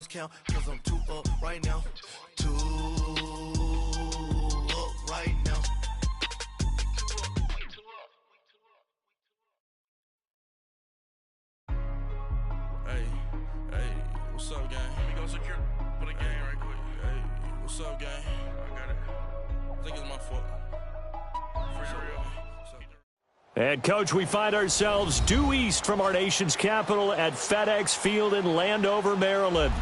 Count, cause I'm too up right now. Too up right now. Hey, what's up, gang? Let me go secure for the game right quick. Hey, what's up, gang? I got it. I think it's my fault. For real. And, Coach, we find ourselves due east from our nation's capital at FedEx Field in Landover, Maryland.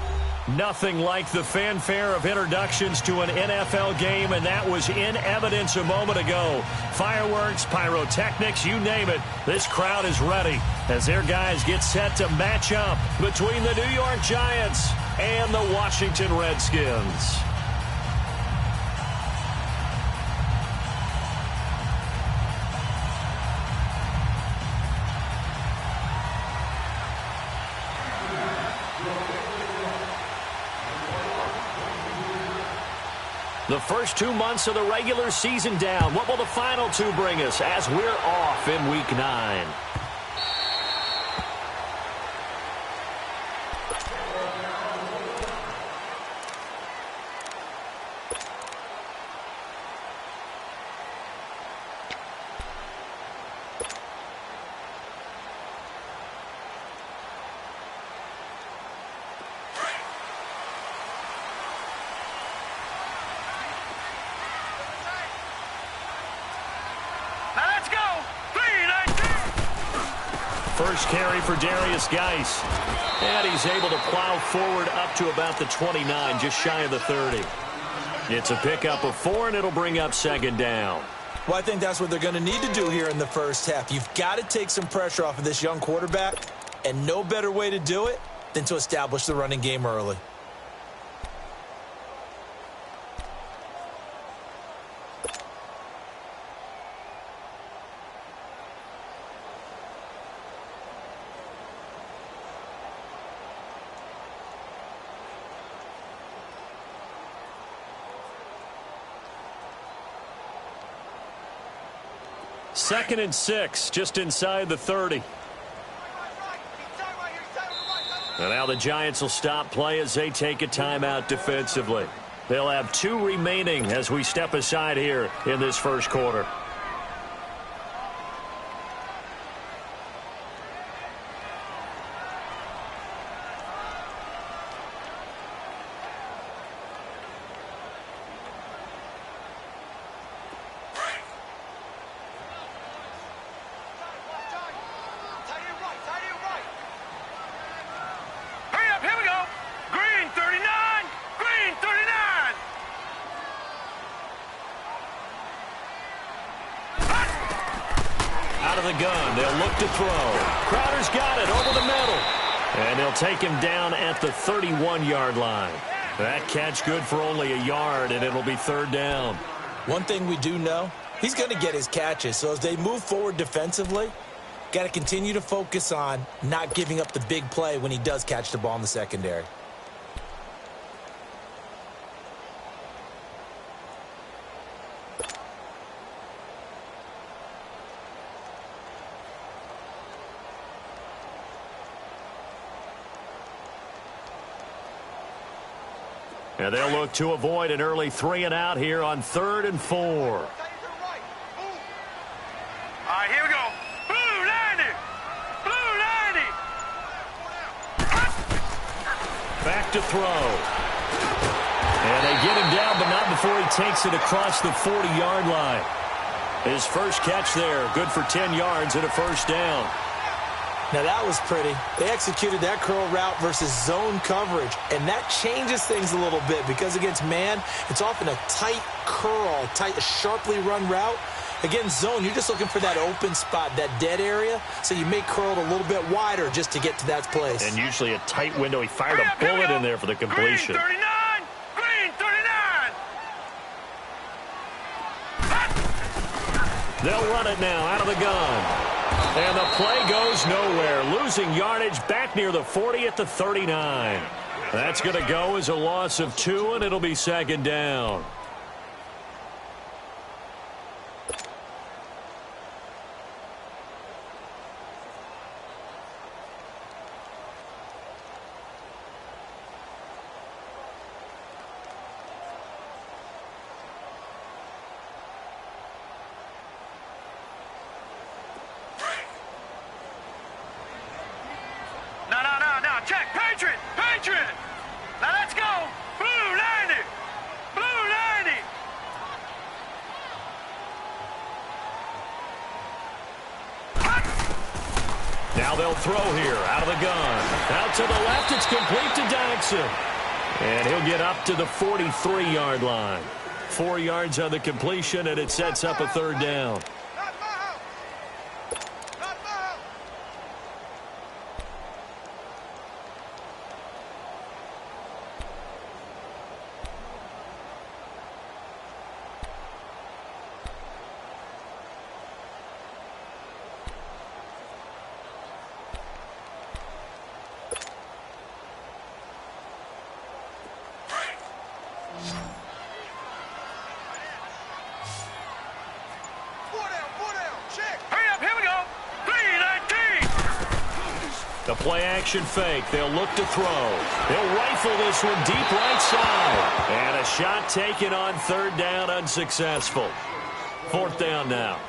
Nothing like the fanfare of introductions to an NFL game, and that was in evidence a moment ago. Fireworks, pyrotechnics, you name it. This crowd is ready as their guys get set to match up between the New York Giants and the Washington Redskins. The first 2 months of the regular season down. What will the final two bring us as we're off in Week 9? First carry for Darius Geis. And he's able to plow forward up to about the 29, just shy of the 30. It's a pickup of 4, and it'll bring up second down. Well, I think that's what they're going to need to do here in the first half. You've got to take some pressure off of this young quarterback, and no better way to do it than to establish the running game early. Second and 6, just inside the 30. And now the Giants will stop play as they take a timeout defensively. They'll have 2 remaining as we step aside here in this first quarter. Out of the gun, they'll look to throw. Crowder's got it over the middle. And they'll take him down at the 31-yard line. That catch good for only a yard, and it'll be third down. One thing we do know, he's going to get his catches. So as they move forward defensively, got to continue to focus on not giving up the big play when he does catch the ball in the secondary. And they'll look to avoid an early 3-and-out here on 3rd and 4. All right, here we go. Blue 90! Blue 90! Back to throw. And they get him down, but not before he takes it across the 40-yard line. His first catch there, good for 10 yards and a first down. Now that was pretty. They executed that curl route versus zone coverage, and that changes things a little bit because against man, it's often a tight curl, a sharply run route. Against zone, you're just looking for that open spot, that dead area, so you may curl it a little bit wider just to get to that place. And usually a tight window. He fired a bullet in there for the completion. Green 39! Green 39! They'll run it now out of the gun. And the play goes nowhere. Losing yardage back near the 40 at the 39. That's going to go as a loss of 2, and it'll be second down. Now they'll throw here out of the gun. Out to the left. It's complete to Jackson. And he'll get up to the 43-yard line. 4 yards on the completion, and it sets up a third down. The play-action fake. They'll look to throw. They'll rifle this one deep right side. And a shot taken on third down, unsuccessful. Fourth down now.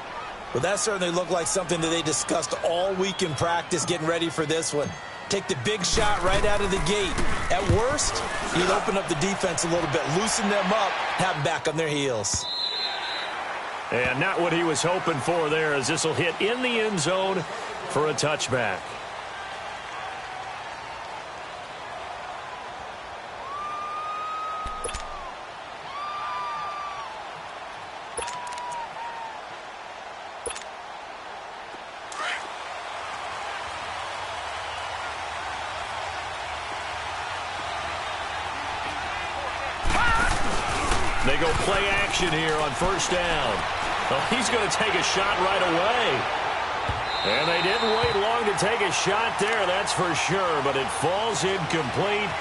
Well, that certainly looked like something that they discussed all week in practice getting ready for this one. Take the big shot right out of the gate. At worst, you'd open up the defense a little bit, loosen them up, have them back on their heels. And not what he was hoping for there, as this will hit in the end zone for a touchback. They go play action here on first down. Well, he's going to take a shot right away. And they didn't wait long to take a shot there, that's for sure. But it falls incomplete,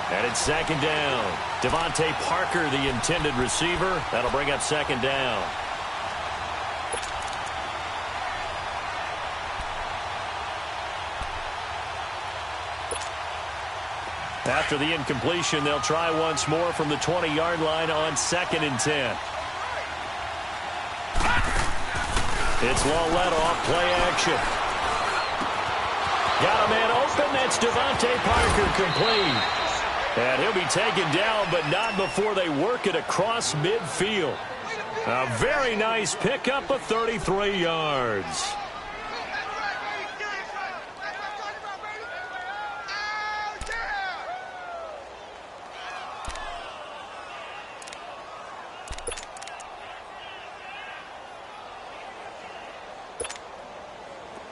and it's second down. Devontae Parker, the intended receiver. That'll bring up second down. After the incompletion, they'll try once more from the 20-yard line on second and 10. It's Lawletta off play action. Got a man open. That's Devontae Parker complete. And he'll be taken down, but not before they work it across midfield. A very nice pickup of 33 yards.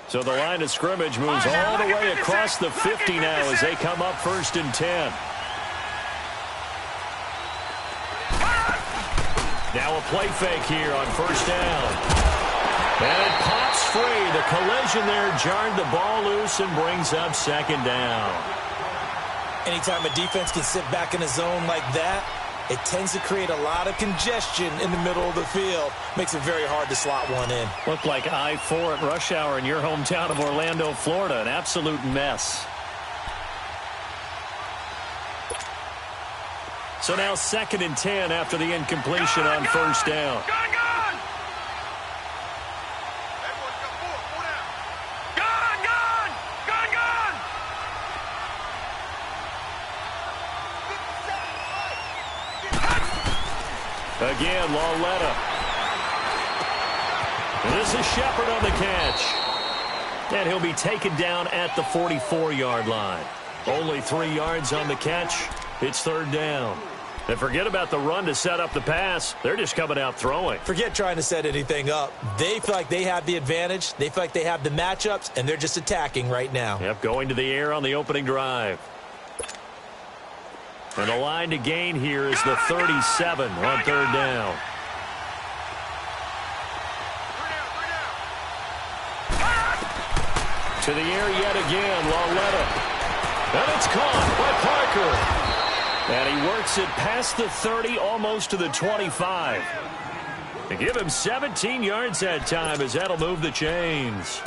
So the line of scrimmage moves all the way across the 50 now as they come up first and 10. Now a play fake here on first down. And it pops free. The collision there jarred the ball loose and brings up second down. Anytime a defense can sit back in a zone like that, it tends to create a lot of congestion in the middle of the field. Makes it very hard to slot one in. Looked like I-4 at rush hour in your hometown of Orlando, Florida. An absolute mess. So now second and 10 after the incompletion on first down. Again, Lawletta. This is Shepard on the catch. And he'll be taken down at the 44-yard line. Only 3 yards on the catch. It's third down. And forget about the run to set up the pass. They're just coming out throwing. Forget trying to set anything up. They feel like they have the advantage. They feel like they have the matchups, and they're just attacking right now. Yep, going to the air on the opening drive. And the line to gain here is the 37 on third down. To the air yet again, Lawletta. And it's caught by Parker. And he works it past the 30, almost to the 25. To give him 17 yards that time, as that'll move the chains.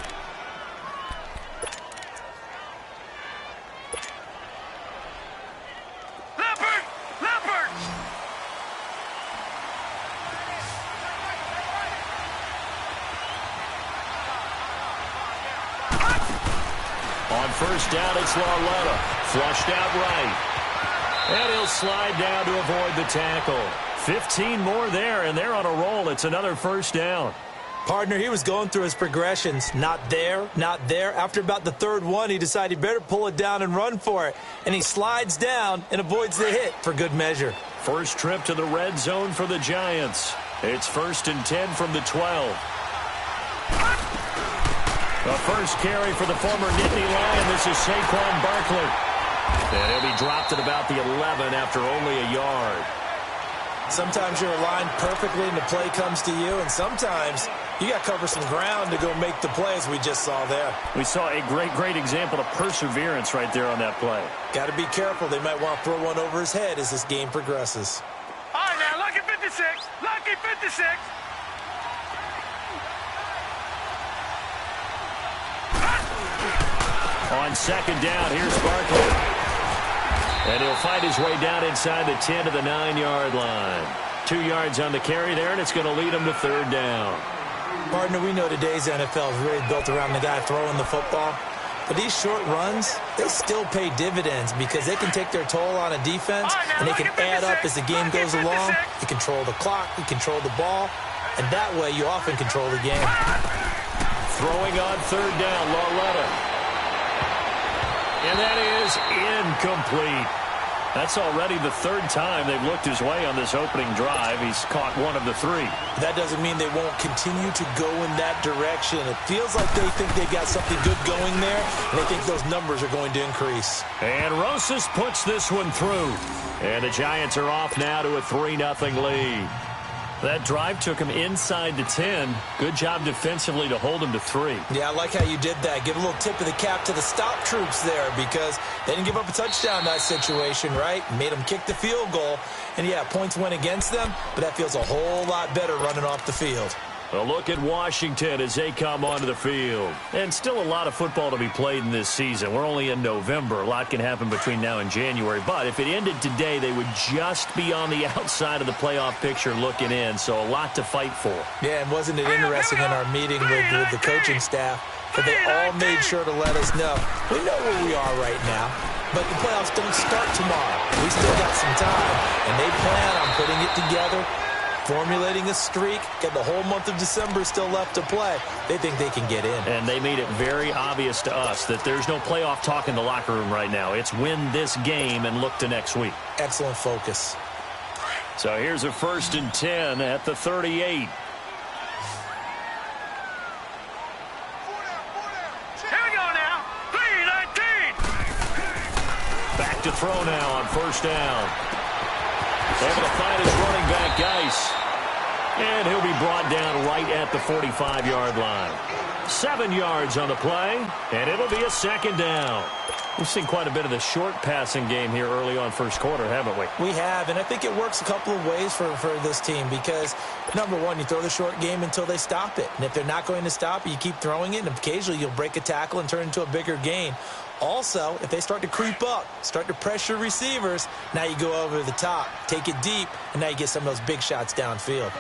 First down, it's Lawletta. Flushed out right. And he'll slide down to avoid the tackle. 15 more there, and they're on a roll. It's another first down. Partner, he was going through his progressions. Not there, not there. After about the third one, he decided he better pull it down and run for it. And he slides down and avoids the hit for good measure. First trip to the red zone for the Giants. It's 1st and 10 from the 12. The first carry for the former Nittany Lion. This is Saquon Barkley. And he'll be dropped at about the 11 after only a yard. Sometimes you're aligned perfectly and the play comes to you, and sometimes you got to cover some ground to go make the plays we just saw there. We saw a great example of perseverance right there on that play. Got to be careful. They might want to throw one over his head as this game progresses. All right, now, lucky 56. Lucky 56. On second down, here's Barkley. And he'll fight his way down inside the 10 to the 9-yard line. 2 yards on the carry there, and it's going to lead him to 3rd down. Partner, we know today's NFL is really built around the guy throwing the football. But these short runs, they still pay dividends because they can take their toll on a defense, and they can add up as the game goes along. You control the clock, you control the ball, and that way you often control the game. Throwing on 3rd down, Lauletta. And that is incomplete. That's already the 3rd time they've looked his way on this opening drive. He's caught 1 of the 3. That doesn't mean they won't continue to go in that direction. It feels like they think they got something good going there, and they think those numbers are going to increase. And Rosas puts this one through. And the Giants are off now to a 3-0 lead. That drive took him inside the 10. Good job defensively to hold him to 3. Yeah, I like how you did that. Give a little tip of the cap to the stop troops there because they didn't give up a touchdown in that situation, right? Made them kick the field goal. And, yeah, points went against them, but that feels a whole lot better running off the field. A look at Washington as they come onto the field. And still a lot of football to be played in this season. We're only in November. A lot can happen between now and January. But if it ended today, they would just be on the outside of the playoff picture looking in. So a lot to fight for. Yeah, and wasn't it interesting in our meeting with the coaching staff that they all made sure to let us know. We know where we are right now, but the playoffs don't start tomorrow. We still got some time, and they plan on putting it together, formulating a streak, get the whole month of December still left to play. They think they can get in. And they made it very obvious to us that there's no playoff talk in the locker room right now. It's win this game and look to next week. Excellent focus. So here's a 1st and 10 at the 38. Here we go now. 3-19. Back to throw now on 1st down. Able to find his running back, Geis. And he'll be brought down right at the 45-yard line. 7 yards on the play, and it'll be a 2nd down. We've seen quite a bit of the short passing game here early on first quarter, haven't we? We have, and I think it works a couple of ways for this team because, number one, you throw the short game until they stop it. And if they're not going to stop it, you keep throwing it, and occasionally you'll break a tackle and turn it into a bigger gain. Also, if they start to creep up, start to pressure receivers, now you go over the top, take it deep, and now you get some of those big shots downfield.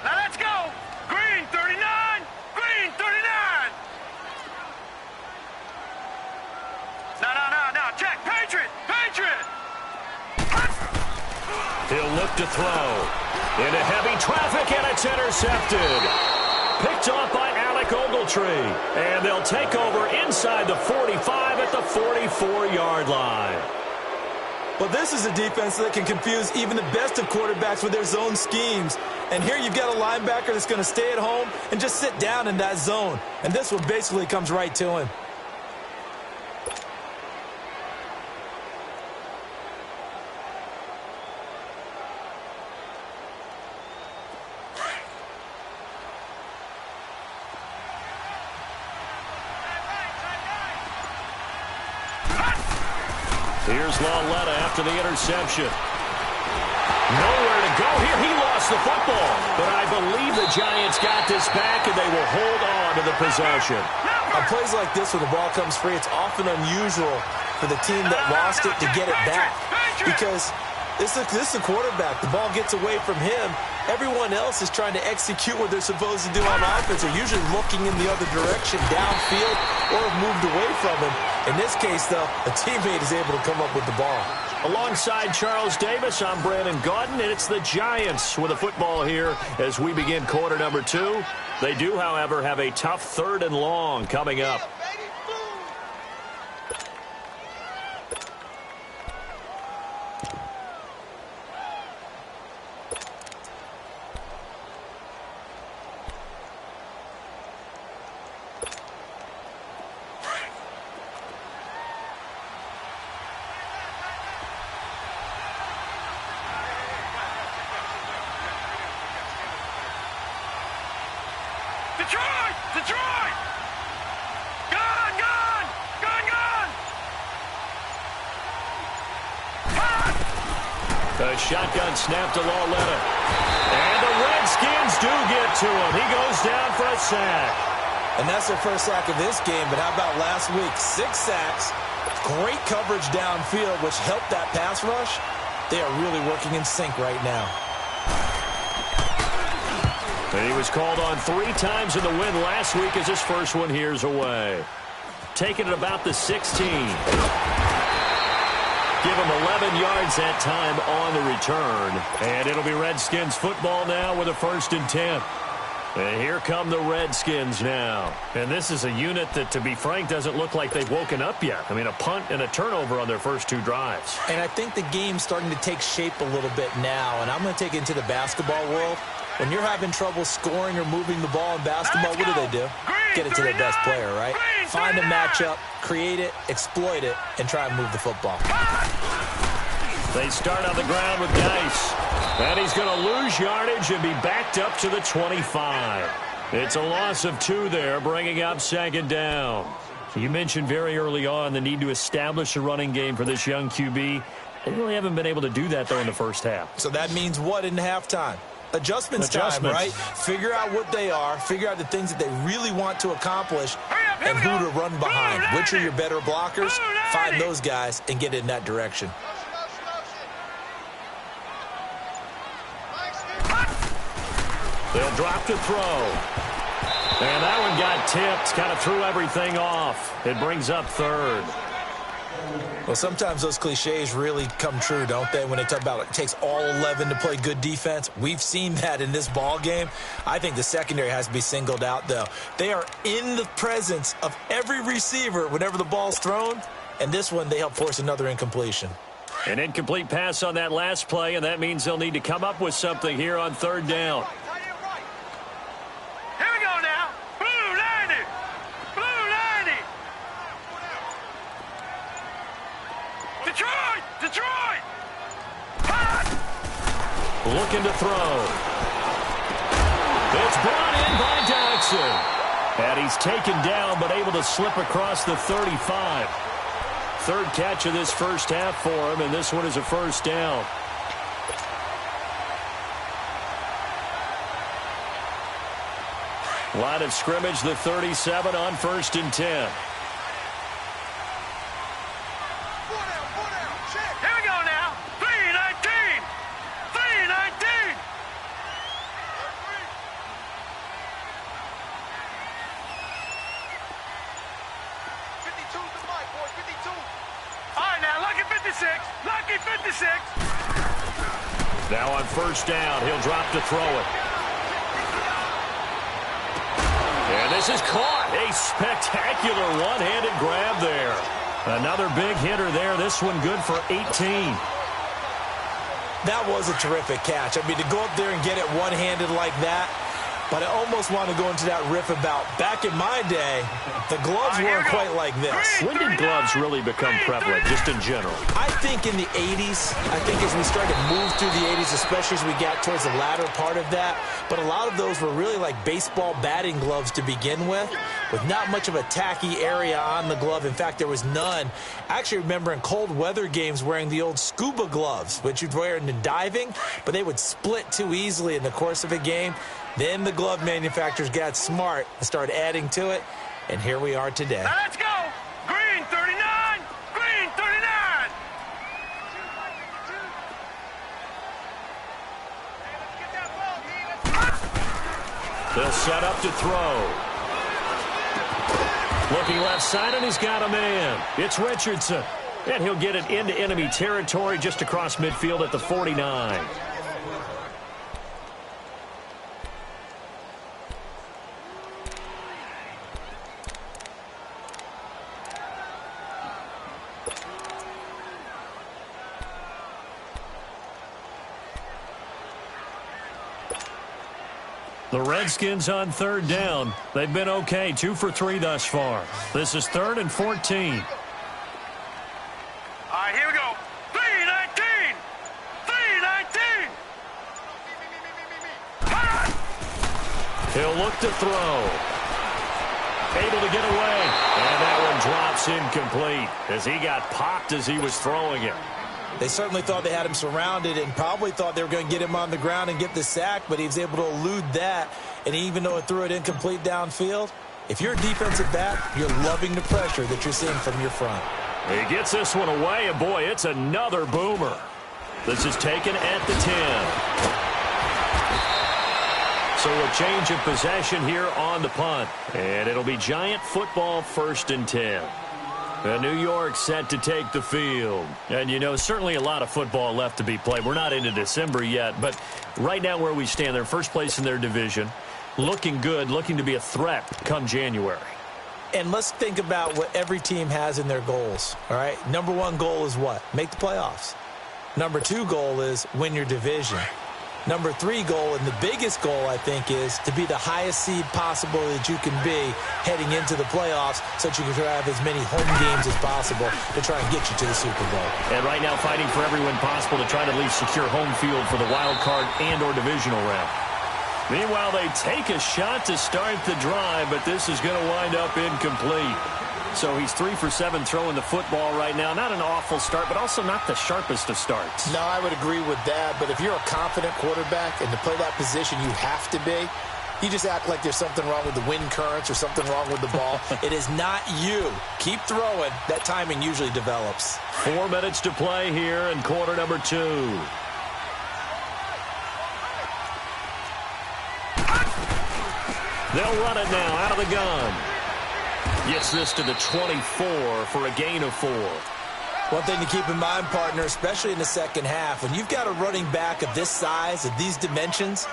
Now let's go. Green 39. Green 39. No. Check. Patriot. He'll look to throw. Into heavy traffic, and it's intercepted. Picked off by Alec Ogletree. And they'll take over inside the 45 at the 44-yard line. Well, this is a defense that can confuse even the best of quarterbacks with their zone schemes. And here you've got a linebacker that's going to stay at home and just sit down in that zone. And this one basically comes right to him. Here's Lauletta after the interception. Nowhere to go here. He lost the football. But I believe the Giants got this back, and they will hold on to the possession. On plays like this where the ball comes free, it's often unusual for the team that lost it to get it back. Because this is a quarterback. The ball gets away from him. Everyone else is trying to execute what they're supposed to do on offense. They're usually looking in the other direction, downfield, or have moved away from him. In this case, though, a teammate is able to come up with the ball. Alongside Charles Davis, I'm Brandon Gaudin, and it's the Giants with a football here as we begin quarter number 2. They do, however, have a tough 3rd and long coming up. Detroit! Detroit! Gone! Gone! Gone! Gone! The shotgun snap to Lauletta. And the Redskins do get to him. He goes down for a sack. And that's their first sack of this game, but how about last week? 6 sacks, great coverage downfield, which helped that pass rush. They are really working in sync right now. And he was called on 3 times in the win last week as his first one here's away. Taking it about the 16. Give him 11 yards that time on the return. And it'll be Redskins football now with a 1st and 10. And here come the Redskins now. And this is a unit that, to be frank, doesn't look like they've woken up yet. I mean, a punt and a turnover on their first 2 drives. And I think the game's starting to take shape a little bit now. And I'm going to take it into the basketball world. When you're having trouble scoring or moving the ball in basketball, what do? Get it to their best player, right? Find a matchup, create it, exploit it, and try and move the football. They start on the ground with Geis. And he's going to lose yardage and be backed up to the 25. It's a loss of 2 there, bringing up 2nd down. You mentioned very early on the need to establish a running game for this young QB. They really haven't been able to do that, though, in the first half. So that means what in halftime? Adjustments time, right? Figure out what they are, figure out the things that they really want to accomplish, and who to run behind. Which are your better blockers? Find those guys and get in that direction. They'll drop to throw. And that one got tipped, kind of threw everything off. It brings up 3rd. Well, sometimes those cliches really come true, don't they? When they talk about it takes all 11 to play good defense. We've seen that in this ball game. I think the secondary has to be singled out, though. They are in the presence of every receiver whenever the ball's thrown. And this one, they help force another incompletion. An incomplete pass on that last play, and that means they'll need to come up with something here on 3rd down. Here we go now. Blue 90. Blue 90. Detroit! Detroit! Looking to throw. It's brought in by Jackson. And he's taken down, but able to slip across the 35. 3rd catch of this first half for him, and this one is a 1st down. Line of scrimmage, the 37 on 1st and 10. Here we go now. 319. 319. All right, now, lucky 56. Lucky 56. Now on 1st down, he'll drop to throw it. And this is caught. A spectacular one-handed grab there. Another big hitter there. This one good for 18. That was a terrific catch. I mean, to go up there and get it one-handed like that, but I almost want to go into that riff about back in my day, the gloves weren't quite like this. When did gloves really become prevalent, just in general? I think in the 80s. I think as we started to move through the 80s, especially as we got towards the latter part of that. But a lot of those were really like baseball batting gloves to begin with not much of a tacky area on the glove. In fact, there was none. I actually remember in cold weather games wearing the old scuba gloves, which you'd wear in the diving, but they would split too easily in the course of a game. Then the glove manufacturers got smart and started adding to it, and here we are today. Now let's go. Green 39. Green 39. They'll set up to throw. Looking left side, and he's got a man. It's Richardson. And he'll get it into enemy territory just across midfield at the 49. The Redskins on third down. They've been okay, 2 for 3 thus far. This is 3rd and 14. All right, here we go. 3-19. 3-19. He'll look to throw. Able to get away. And that one drops incomplete as he got popped as he was throwing it. They certainly thought they had him surrounded and probably thought they were going to get him on the ground and get the sack, but he was able to elude that. And even though it threw it incomplete downfield, if you're a defensive back, you're loving the pressure that you're seeing from your front. He gets this one away, and boy, it's another boomer. This is taken at the 10. So a change of possession here on the punt. And it'll be Giant football 1st and 10. New York set to take the field. And, you know, certainly a lot of football left to be played. We're not into December yet, but right now where we stand, they're first place in their division. Looking good, looking to be a threat come January. And let's think about what every team has in their goals, all right? Number 1 goal is what? Make the playoffs. Number 2 goal is win your division. Number 3 goal, and the biggest goal, I think, is to be the highest seed possible that you can be heading into the playoffs so that you can have as many home games as possible to try and get you to the Super Bowl. And right now fighting for every win possible to try to at least secure home field for the wild card and or divisional round. Meanwhile, they take a shot to start the drive, but this is going to wind up incomplete. So he's 3 for 7 throwing the football right now. Not an awful start, but also not the sharpest of starts. No, I would agree with that. But if you're a confident quarterback and to play that position, you have to be. You just act like there's something wrong with the wind currents or something wrong with the ball. It is not you. Keep throwing. That timing usually develops. 4 minutes to play here in quarter number 2. They'll run it now out of the gun. Gets this to the 24 for a gain of 4. One thing to keep in mind, partner, especially in the second half, when you've got a running back of this size, of these dimensions,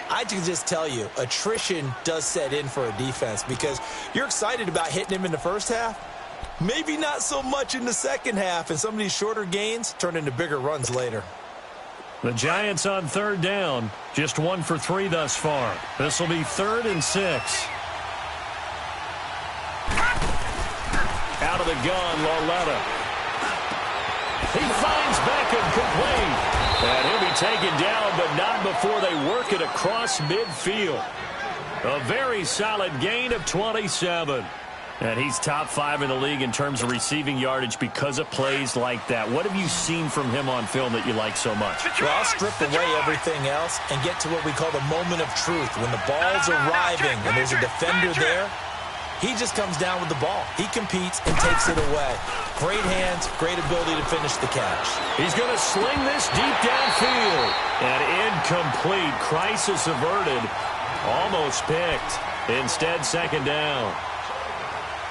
I can just tell you, attrition does set in for a defense because you're excited about hitting him in the first half. Maybe not so much in the second half, and some of these shorter gains turn into bigger runs later. The Giants on third down, just 1 for 3 thus far. This will be 3rd and 6. Out of the gun, Lauletta. He finds Beckham complete. And he'll be taken down, but not before they work it across midfield. A very solid gain of 27. And he's top 5 in the league in terms of receiving yardage because of plays like that. What have you seen from him on film that you like so much? Well, I'll strip away everything else and get to what we call the moment of truth. When the ball's arriving and there's a defender there, he just comes down with the ball. He competes and takes it away. Great hands, great ability to finish the catch. He's going to sling this deep downfield. And incomplete. Crisis averted. Almost picked. Instead, 2nd down.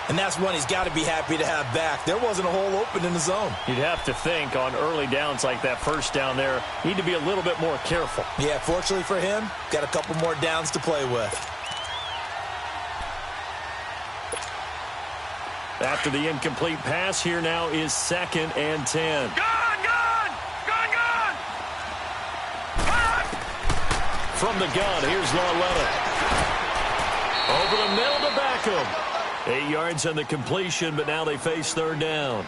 And that's one he's got to be happy to have back. There wasn't a hole open in the zone. You'd have to think on early downs like that first down there, need to be a little bit more careful. Yeah, fortunately for him, got a couple more downs to play with. After the incomplete pass, here now is 2nd and 10. Gone! From the gun, here's Lauletta. Over the middle to Beckham. 8 yards on the completion, but now they face 3rd down.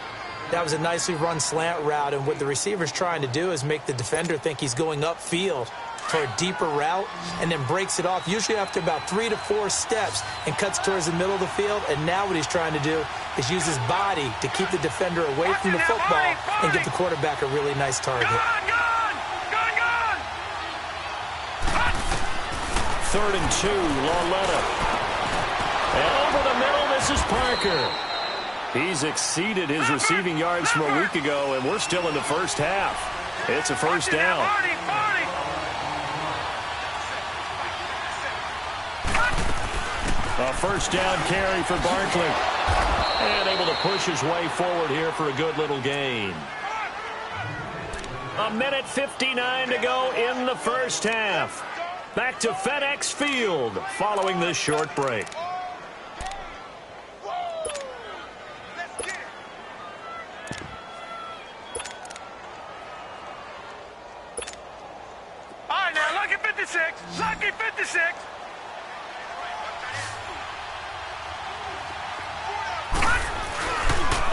That was a nicely run slant route, and what the receiver's trying to do is make the defender think he's going upfield for a deeper route and then breaks it off, usually after about 3 to 4 steps, and cuts towards the middle of the field. And now what he's trying to do is use his body to keep the defender away from the football and give the quarterback a really nice target. Gone! 3rd and 2, Lauletta. And over the middle, this is Parker. He's exceeded his receiving yards from a week ago, and we're still in the first half. It's a first down. A first down carry for Barkley. And able to push his way forward here for a good little gain. 1:59 to go in the first half. Back to FedEx Field following this short break. All right, now, lucky 56. Lucky 56.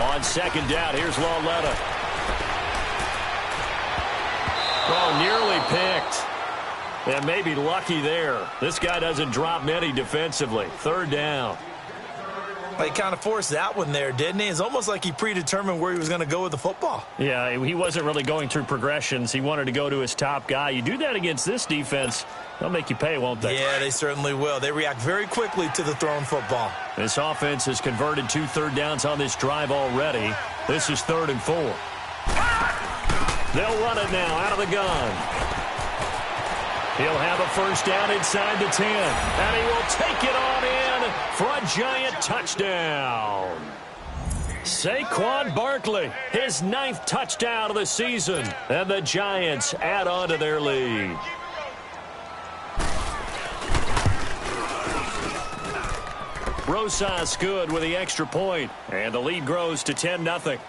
On second down, here's Lauletta. Oh, nearly picked. And maybe lucky there. This guy doesn't drop many defensively. Third down. Well, he kind of forced that one there, didn't he? It's almost like he predetermined where he was going to go with the football. Yeah, he wasn't really going through progressions. He wanted to go to his top guy. You do that against this defense, they'll make you pay, won't they? Yeah, they certainly will. They react very quickly to the thrown football. This offense has converted 2 third downs on this drive already. This is 3rd and 4. They'll run it now out of the gun. He'll have a first down inside the 10. And he will take it on in for a giant touchdown. Saquon Barkley, his 9th touchdown of the season. And the Giants add on to their lead. Rosas good with the extra point. And the lead grows to 10-0.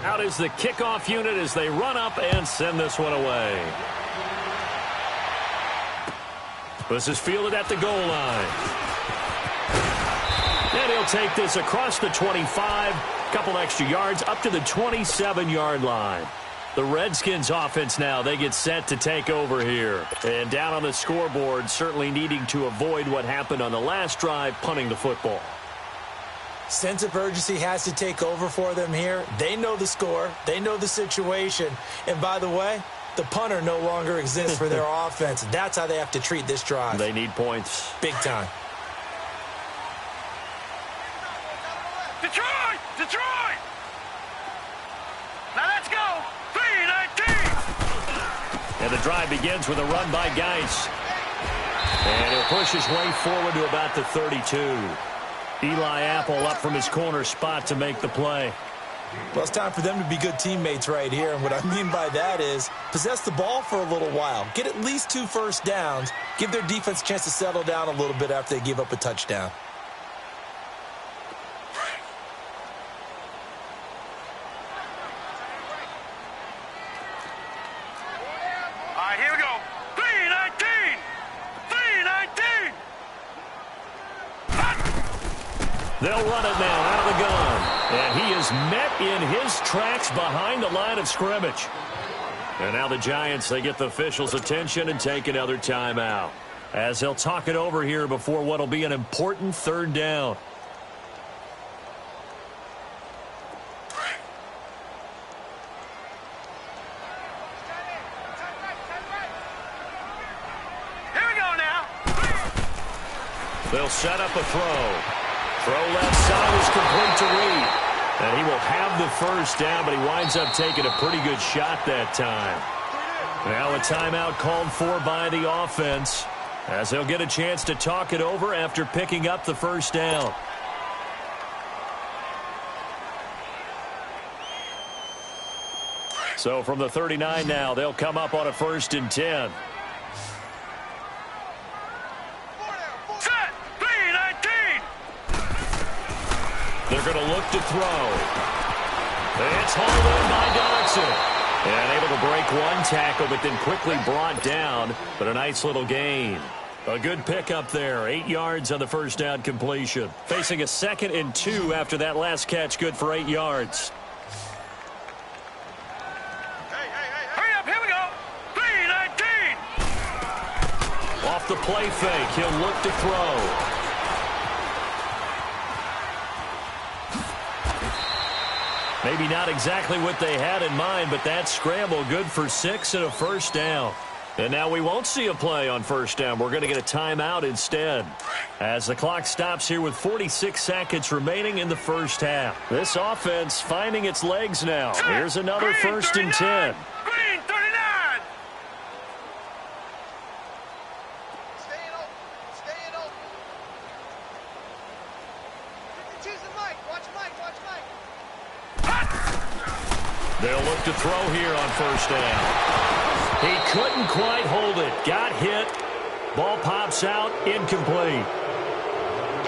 Out is the kickoff unit as they run up and send this one away. This is fielded at the goal line. And he'll take this across the 25, couple extra yards up to the 27-yard line. The Redskins offense now, they get set to take over here. And down on the scoreboard, certainly needing to avoid what happened on the last drive, punting the football. Sense of urgency has to take over for them here. They know the score. They know the situation. And by the way, the punter no longer exists for their offense. That's how they have to treat this drive. They need points. Big time. Detroit! Detroit! Now let's go! 3-19! And the drive begins with a run by Geis. And he'll push his way forward to about the 32. Eli Apple up from his corner spot to make the play. Well, it's time for them to be good teammates right here. And what I mean by that is possess the ball for a little while. Get at least 2 first downs. Give their defense a chance to settle down a little bit after they give up a touchdown. All right, here we go. 3-19! 3-19! They'll run it now out of the gun. And he is met in his tracks behind the line of scrimmage. And now the Giants, they get the officials' attention and take another timeout. As they'll talk it over here before what will be an important 3rd down. Here we go now. They'll set up a throw. Throw left side is complete to Reed. And he will have the first down, but he winds up taking a pretty good shot that time. Now a timeout called for by the offense as they'll get a chance to talk it over after picking up the first down. So from the 39 now, they'll come up on a 1st and 10. Set! 3-19! They're going to look to throw. It's hauled in by Dodson. And able to break one tackle, but then quickly brought down. But a nice little gain. A good pickup there. 8 yards on the first down completion. Facing a 2nd and 2 after that last catch. Good for 8 yards. Hurry up, here we go. 3-19! Off the play fake. He'll look to throw. Maybe not exactly what they had in mind, but that scramble good for 6 and a first down. And now we won't see a play on first down. We're going to get a timeout instead. As the clock stops here with 46 seconds remaining in the first half. This offense finding its legs now. Here's another Green, 1st and 10. Green 39! They'll look to throw here on first down. He couldn't quite hold it. Got hit. Ball pops out. Incomplete.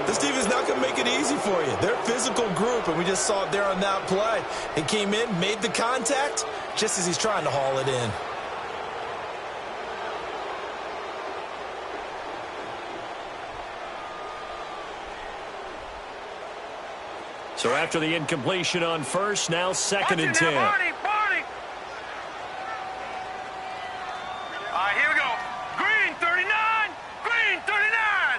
This defense not going to make it easy for you. They're a physical group, and we just saw it there on that play. He came in, made the contact, just as he's trying to haul it in. So after the incompletion on first, now second and 10. Barney. All right, here we go. Green 39. Green 39.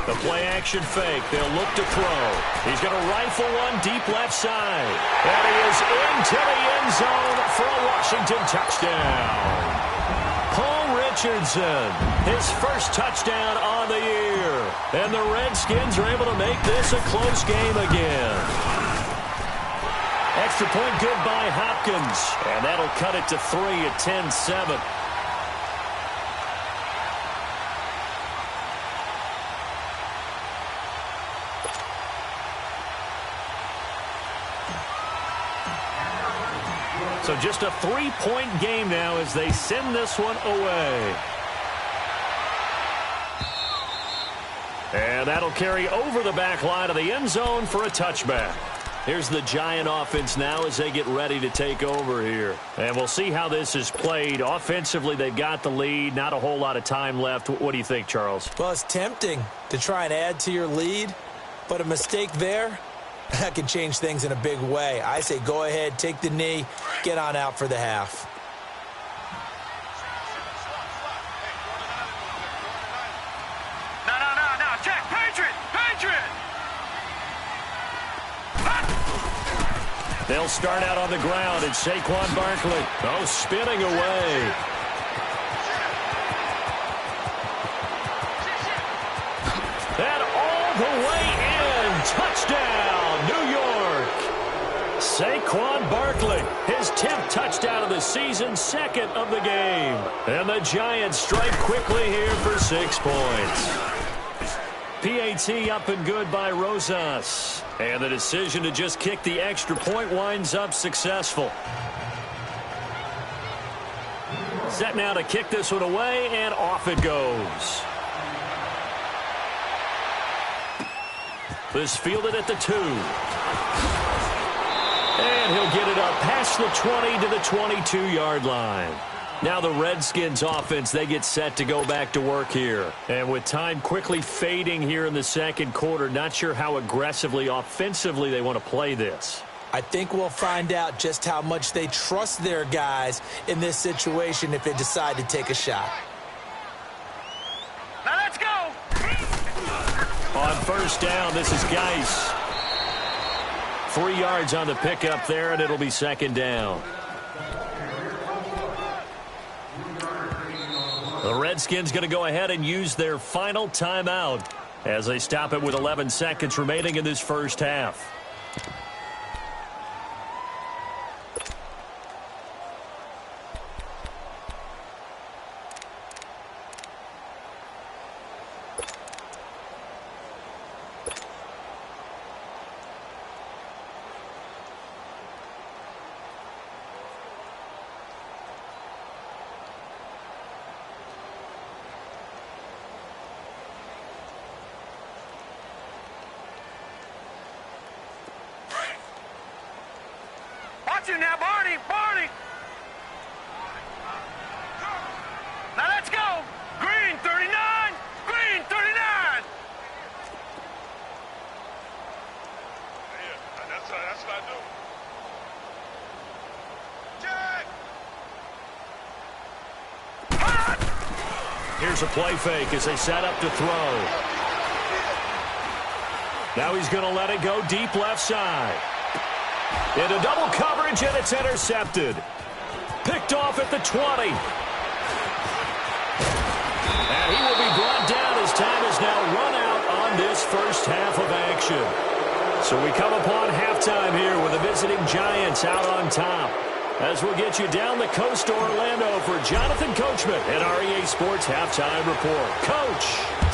The play-action fake. They'll look to throw. He's going to rifle one deep left side. And he is into the end zone for a Washington touchdown. Paul Richardson, his first touchdown on the year. And the Redskins are able to make this a close game again. Extra point good by Hopkins. And that'll cut it to 3 at 10-7. So just a 3-point game now as they send this one away. And that'll carry over the back line of the end zone for a touchback. Here's the Giant offense now as they get ready to take over here. And we'll see how this is played. Offensively, they've got the lead. Not a whole lot of time left. What do you think, Charles? Well, it's tempting to try and add to your lead, but a mistake there, that can change things in a big way. I say go ahead, take the knee, get on out for the half. No. Check. Patriot. They'll start out on the ground. It's Saquon Barkley. Oh, spinning away. And all the way in. Touchdown, New York. Saquon Barkley, his 10th touchdown of the season, second of the game. And the Giants strike quickly here for 6 points. PAT up and good by Rosas. And the decision to just kick the extra point winds up successful. Set now to kick this one away, and off it goes. This fielded at the 2. And he'll get it up past the 20 to the 22-yard line. Now the Redskins offense, they get set to go back to work here. And with time quickly fading here in the second quarter, not sure how aggressively, offensively they want to play this. I think we'll find out just how much they trust their guys in this situation if they decide to take a shot. Now let's go. On first down, this is Geis. 3 yards on the pickup there, and it'll be second down. The Redskins going to go ahead and use their final timeout as they stop it with 11 seconds remaining in this first half. Watch you now, Barney. Now let's go. Green 39. Green 39. That's what I do. Hot. Here's a play fake as they set up to throw. Now he's going to let it go deep left side. Into double coverage, and it's intercepted. Picked off at the 20. And he will be brought down as time is now run out on this first half of action. So we come upon halftime here with the visiting Giants out on top. as we'll get you down the coast to Orlando for Jonathan Coachman at our EA Sports Halftime Report. Coach,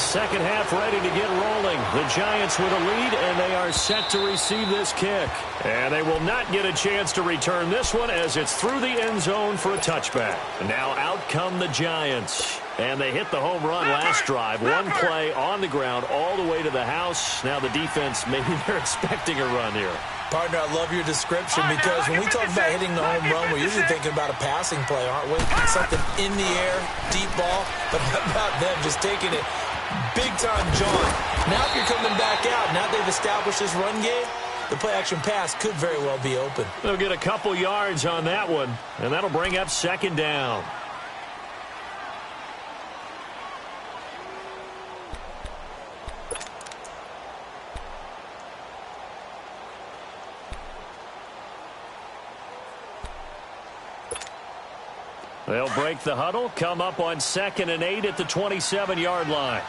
second half ready to get rolling. The Giants with a lead, and they are set to receive this kick. And they will not get a chance to return this one as it's through the end zone for a touchback. And now out come the Giants. And they hit the home run last drive. One play on the ground all the way to the house. Now the defense, maybe they're expecting a run here. Partner, I love your description because when we talk about hitting the home run, we're usually thinking about a passing play, aren't we? Something in the air, deep ball. But how about them just taking it big-time jaunt? Now if you're coming back out, now they've established this run game, the play-action pass could very well be open. They'll get a couple yards on that one, and that'll bring up second down. They'll break the huddle, come up on 2nd and 8 at the 27-yard line.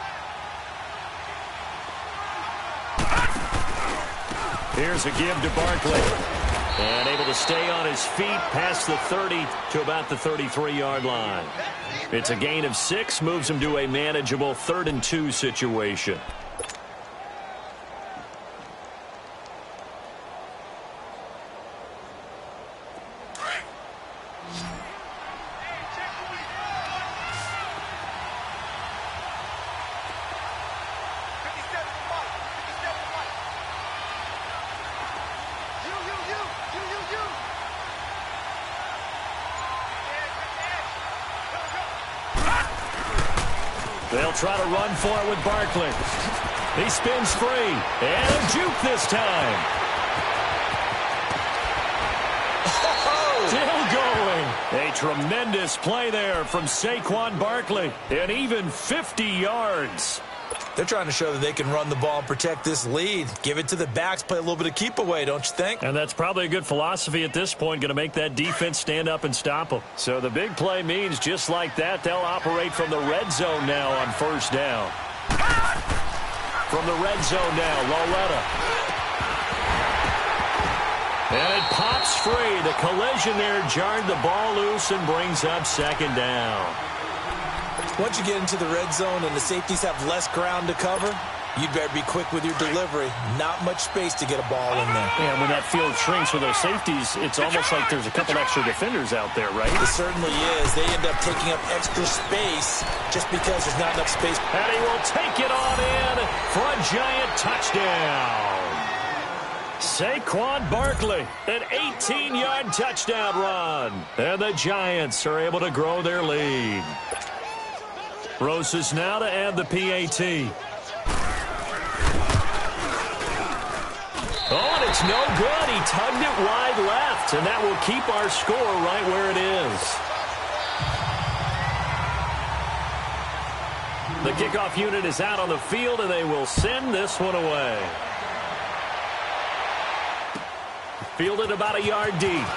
Here's a give to Barkley. And able to stay on his feet past the 30 to about the 33-yard line. It's a gain of 6, moves him to a manageable 3rd and 2 situation. They'll try to run for it with Barkley. He spins free. And a juke this time. Still going. A tremendous play there from Saquon Barkley. And even 50 yards. They're trying to show that they can run the ball and protect this lead. Give it to the backs, play a little bit of keep away, don't you think? And that's probably a good philosophy at this point, going to make that defense stand up and stop them. So the big play means just like that, they'll operate from the red zone now on 1st down. From the red zone now, Loletta. And it pops free. The collision there jarred the ball loose and brings up 2nd down. Once you get into the red zone and the safeties have less ground to cover, you'd better be quick with your delivery. Not much space to get a ball in there. Yeah, when that field shrinks with those safeties, it's almost like there's a couple extra defenders out there, right? It certainly is. They end up taking up extra space just because there's not enough space. And he will take it on in for a giant touchdown. Saquon Barkley, an 18-yard touchdown run. And the Giants are able to grow their lead. Roses now to add the PAT. Oh, and it's no good. He tugged it wide left, and that will keep our score right where it is. The kickoff unit is out on the field, and they will send this one away. Fielded about a yard deep.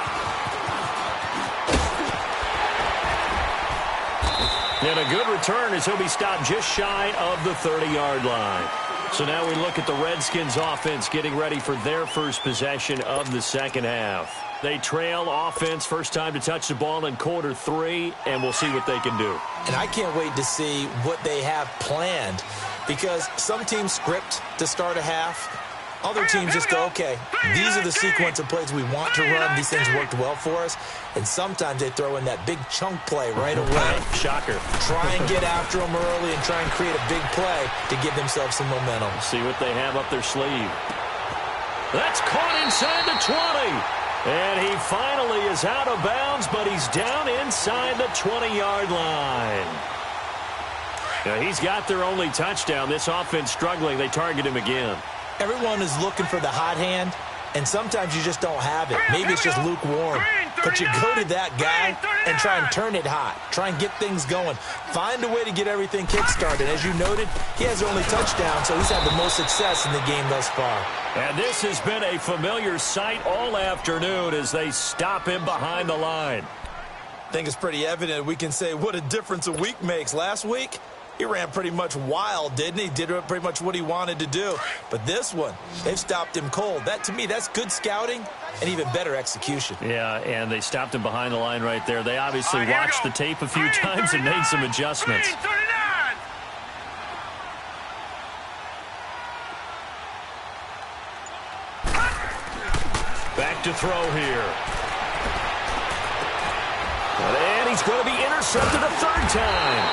And a good return as he'll be stopped just shy of the 30-yard line. So now we look at the Redskins offense getting ready for their first possession of the second half. They trail offense, first time to touch the ball in quarter 3, and we'll see what they can do. And I can't wait to see what they have planned because some teams script to start a half. Other teams just go, okay, these are the sequence of plays we want to run. These things worked well for us. And sometimes they throw in that big chunk play right away. Shocker. Try and get after them early and try and create a big play to give themselves some momentum. See what they have up their sleeve. That's caught inside the 20. And he finally is out of bounds, but he's down inside the 20-yard line. Now, he's got their only touchdown. This offense struggling. They target him again. Everyone is looking for the hot hand, and sometimes you just don't have it. Maybe it's just lukewarm. But you go to that guy and try and turn it hot. Try and get things going. Find a way to get everything kick-started. As you noted, he has their only touchdown, so he's had the most success in the game thus far. And this has been a familiar sight all afternoon as they stop him behind the line. I think it's pretty evident we can say what a difference a week makes. Last week, he ran pretty much wild, didn't he? Did pretty much what he wanted to do. But this one, they've stopped him cold. That, to me, that's good scouting and even better execution. Yeah, and they stopped him behind the line right there. They obviously watched the tape a few times and made some adjustments. Back to throw here. And he's going to be intercepted a third time.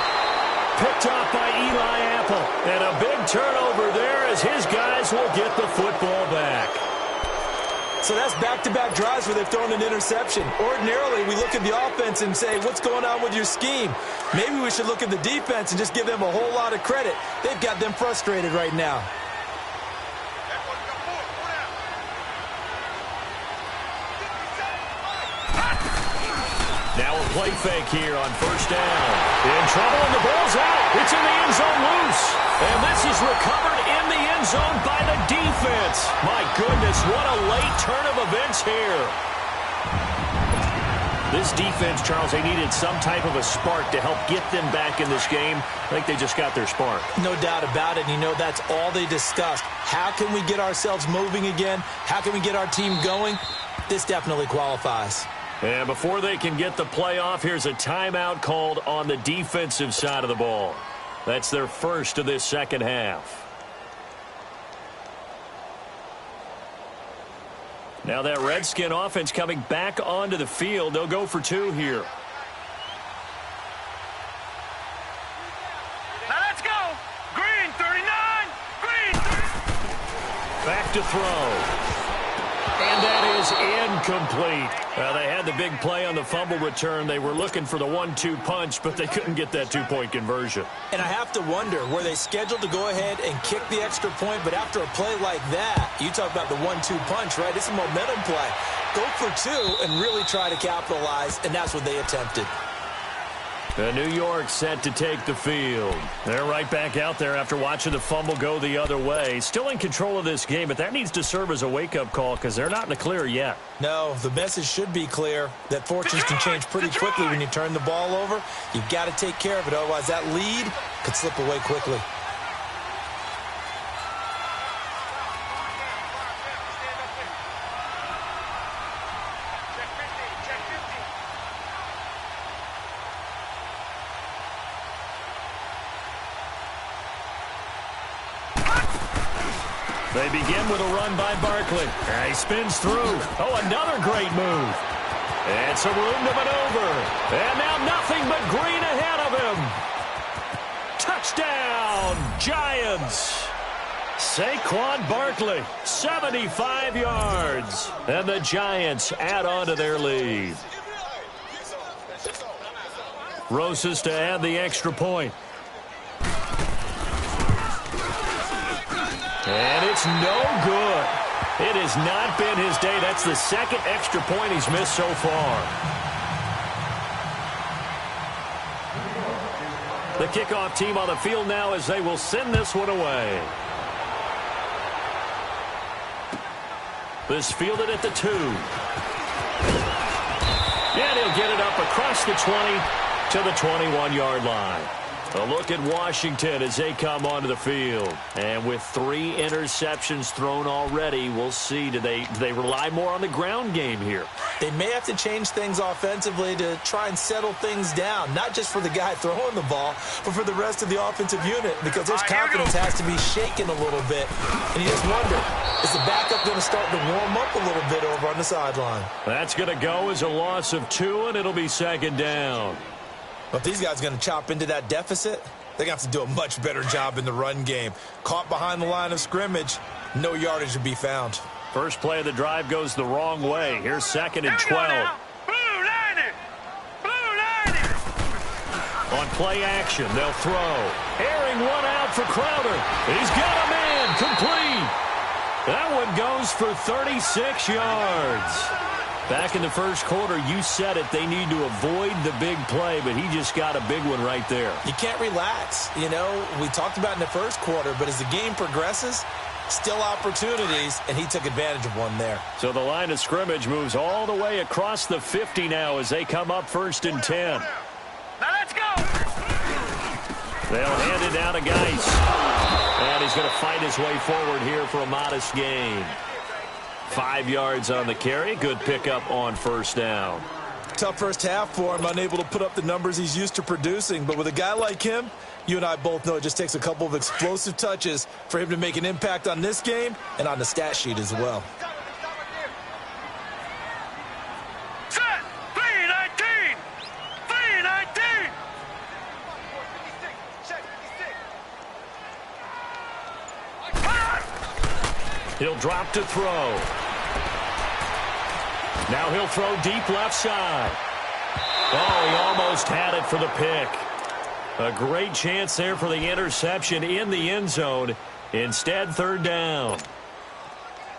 Picked off by Eli Apple. And a big turnover there as his guys will get the football back. So that's back-to-back drives where they've thrown an interception. Ordinarily, we look at the offense and say, what's going on with your scheme? Maybe we should look at the defense and just give them a whole lot of credit. They've got them frustrated right now. Now a play fake here on first down. In trouble, and the ball's out. It's in the end zone loose. And this is recovered in the end zone by the defense. My goodness, what a late turn of events here. This defense, Charles, they needed some type of a spark to help get them back in this game. I think they just got their spark. No doubt about it. You know, that's all they discussed. How can we get ourselves moving again? How can we get our team going? This definitely qualifies. And before they can get the play off, here's a timeout called on the defensive side of the ball. That's their first of this second half. Now that Redskin offense coming back onto the field. They'll go for two here. Now let's go. Green 39. Green 39. Back to throw. And that is incomplete. They had the big play on the fumble return. They were looking for the 1-2 punch, but they couldn't get that two-point conversion. And I have to wonder, were they scheduled to go ahead and kick the extra point? But after a play like that, you talk about the 1-2 punch, right? It's a momentum play. Go for two and really try to capitalize, and that's what they attempted. New York set to take the field. They're right back out there after watching the fumble go the other way. Still in control of this game, but that needs to serve as a wake-up call because they're not in the clear yet. No, the message should be clear that fortunes can change pretty quickly when you turn the ball over. You've got to take care of it, otherwise that lead could slip away quickly. They begin with a run by Barkley. He spins through. Oh, another great move. And some room to maneuver. And now nothing but green ahead of him. Touchdown, Giants. Saquon Barkley, 75 yards. And the Giants add on to their lead. Rosas to add the extra point. And it's no good. It has not been his day. That's the second extra point he's missed so far. The kickoff team on the field now as they will send this one away. This fielded at the 2. And he'll get it up across the 20 to the 21-yard line. A look at Washington as they come onto the field. And with 3 interceptions thrown already, we'll see. Do they rely more on the ground game here? They may have to change things offensively to try and settle things down, not just for the guy throwing the ball, but for the rest of the offensive unit, because their confidence has to be shaken a little bit. And you just wonder, is the backup going to start to warm up a little bit over on the sideline? That's going to go as a loss of 2, and it'll be second down. But if these guys are going to chop into that deficit, they're going to have to do a much better job in the run game. Caught behind the line of scrimmage, no yardage to be found. First play of the drive goes the wrong way. Here's second and 12. On play action, they'll throw. Airing one out for Crowder. He's got a man, complete. That one goes for 36 yards. Back in the first quarter, you said it, they need to avoid the big play, but he just got a big one right there. You can't relax. You know, we talked about in the first quarter, but as the game progresses, still opportunities, and he took advantage of one there. So the line of scrimmage moves all the way across the 50 now as they come up 1st and 10. Now let's go. They'll hand it down to Geis. And he's going to fight his way forward here for a modest gain. 5 yards on the carry. Good pickup on first down. Tough first half for him, unable to put up the numbers he's used to producing. But with a guy like him, you and I both know it just takes a couple of explosive touches for him to make an impact on this game and on the stat sheet as well. Set! 319! 319! He'll drop to throw. Now he'll throw deep left side. Oh, he almost had it for the pick. A great chance there for the interception in the end zone. Instead, third down.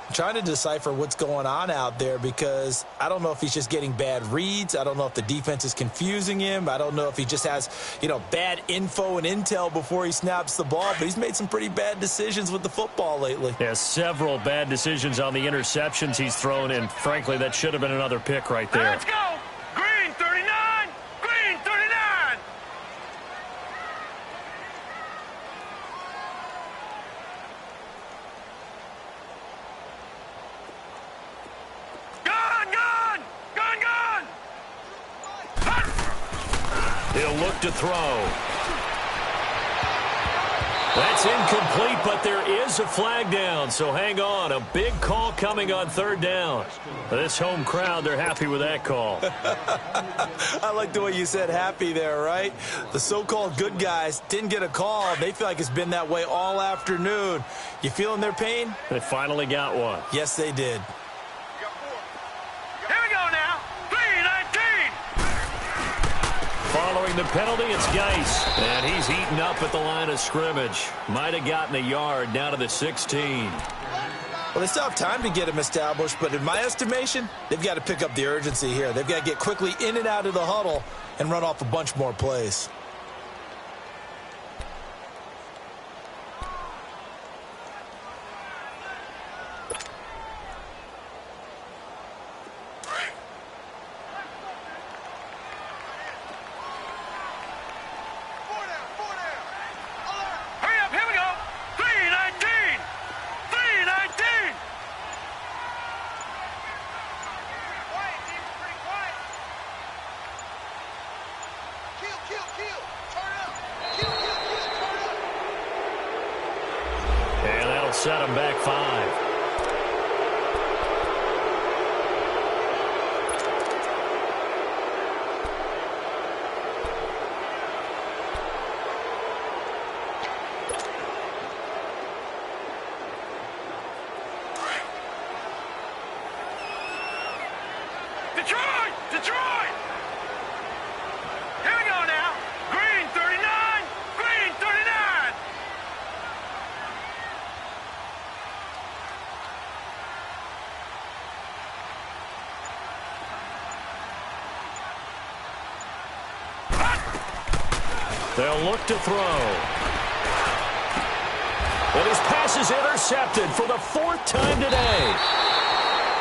I'm trying to decipher what's going on out there because I don't know if he's just getting bad reads. I don't know if the defense is confusing him. I don't know if he just has, bad info and intel before he snaps the ball. But he's made some pretty bad decisions with the football lately. Yeah, several bad decisions on the interceptions he's thrown, and frankly, that should have been another pick right there. Let's go! Green 39! Green 39! He'll look to throw. That's incomplete, but there is a flag down, so hang on. A big call coming on third down. This home crowd, they're happy with that call. I like the way you said happy there, right? The so-called good guys didn't get a call. They feel like it's been that way all afternoon. You feeling their pain? They finally got one. Yes, they did. Here we go now. 319! Following the penalty, it's Geis. And he's eaten up at the line of scrimmage. Might have gotten a yard down to the 16. Well, they still have time to get him established, but in my estimation, they've got to pick up the urgency here. They've got to get quickly in and out of the huddle and run off a bunch more plays. Hurry up, here we go. 319! 319! Quiet, team, pretty quiet. Kill, turn up. Kill, turn up. And that'll set him back 5. Detroit! Here we go now. Green 39! Green 39! They'll look to throw. And his pass is intercepted for the 4th time today.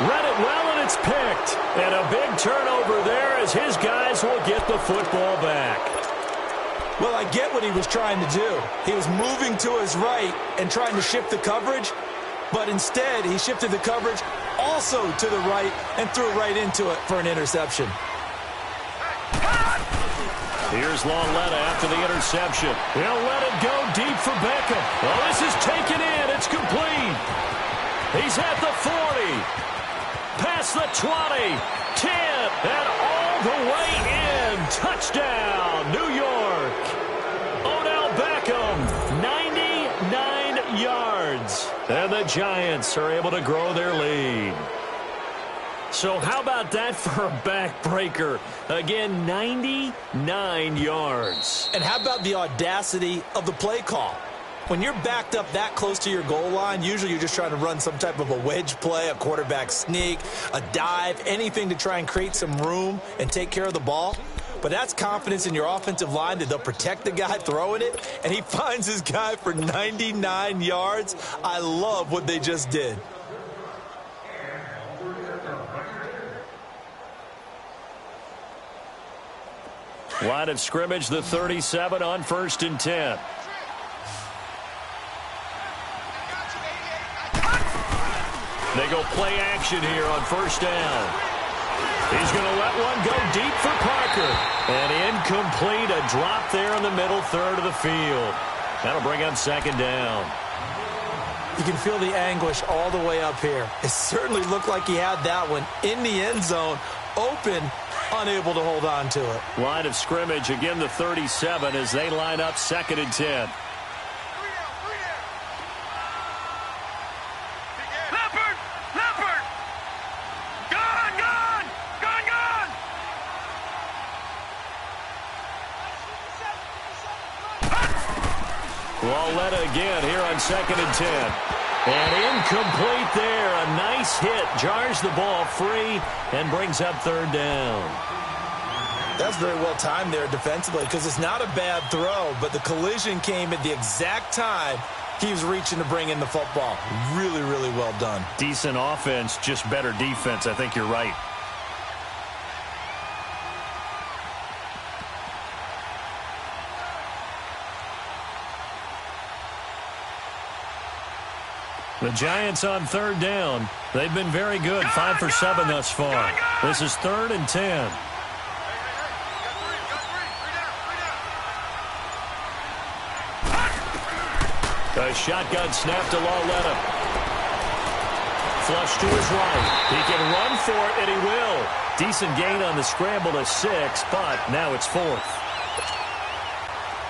Read it well, and it's picked. And a big turnover there as his guys will get the football back. Well, I get what he was trying to do. He was moving to his right and trying to shift the coverage, but instead he shifted the coverage also to the right and threw right into it for an interception. Here's Lauletta after the interception. He'll let it go deep for Beckham. Well, this is taken in. It's complete. He's at the 40. Past the 20, 10, and all the way in. Touchdown, New York. Odell Beckham, 99 yards. And the Giants are able to grow their lead. So how about that for a backbreaker? Again, 99 yards. And how about the audacity of the play call? When you're backed up that close to your goal line, usually you're just trying to run some type of a wedge play, a quarterback sneak, a dive, anything to try and create some room and take care of the ball. But that's confidence in your offensive line that they'll protect the guy throwing it, and he finds his guy for 99 yards. I love what they just did. Line of scrimmage, the 37 on 1st and 10. They go play action here on 1st down. He's going to let one go deep for Parker. And incomplete, a drop there in the middle third of the field. That'll bring up 2nd down. You can feel the anguish all the way up here. It certainly looked like he had that one in the end zone, open, unable to hold on to it. Line of scrimmage, again the 37 as they line up 2nd and 10. Walletta again here on 2nd and 10. And incomplete there. A nice hit. Jars the ball free and brings up 3rd down. That's very well timed there defensively because it's not a bad throw, but the collision came at the exact time he was reaching to bring in the football. Really, really well done. Decent offense, just better defense. I think you're right. The Giants on 3rd down. They've been very good, 5 for 7 thus far. This is 3rd and 10. A shotgun snap to Walletta. Flush to his right. He can run for it, and he will. Decent gain on the scramble to 6, but now it's 4th.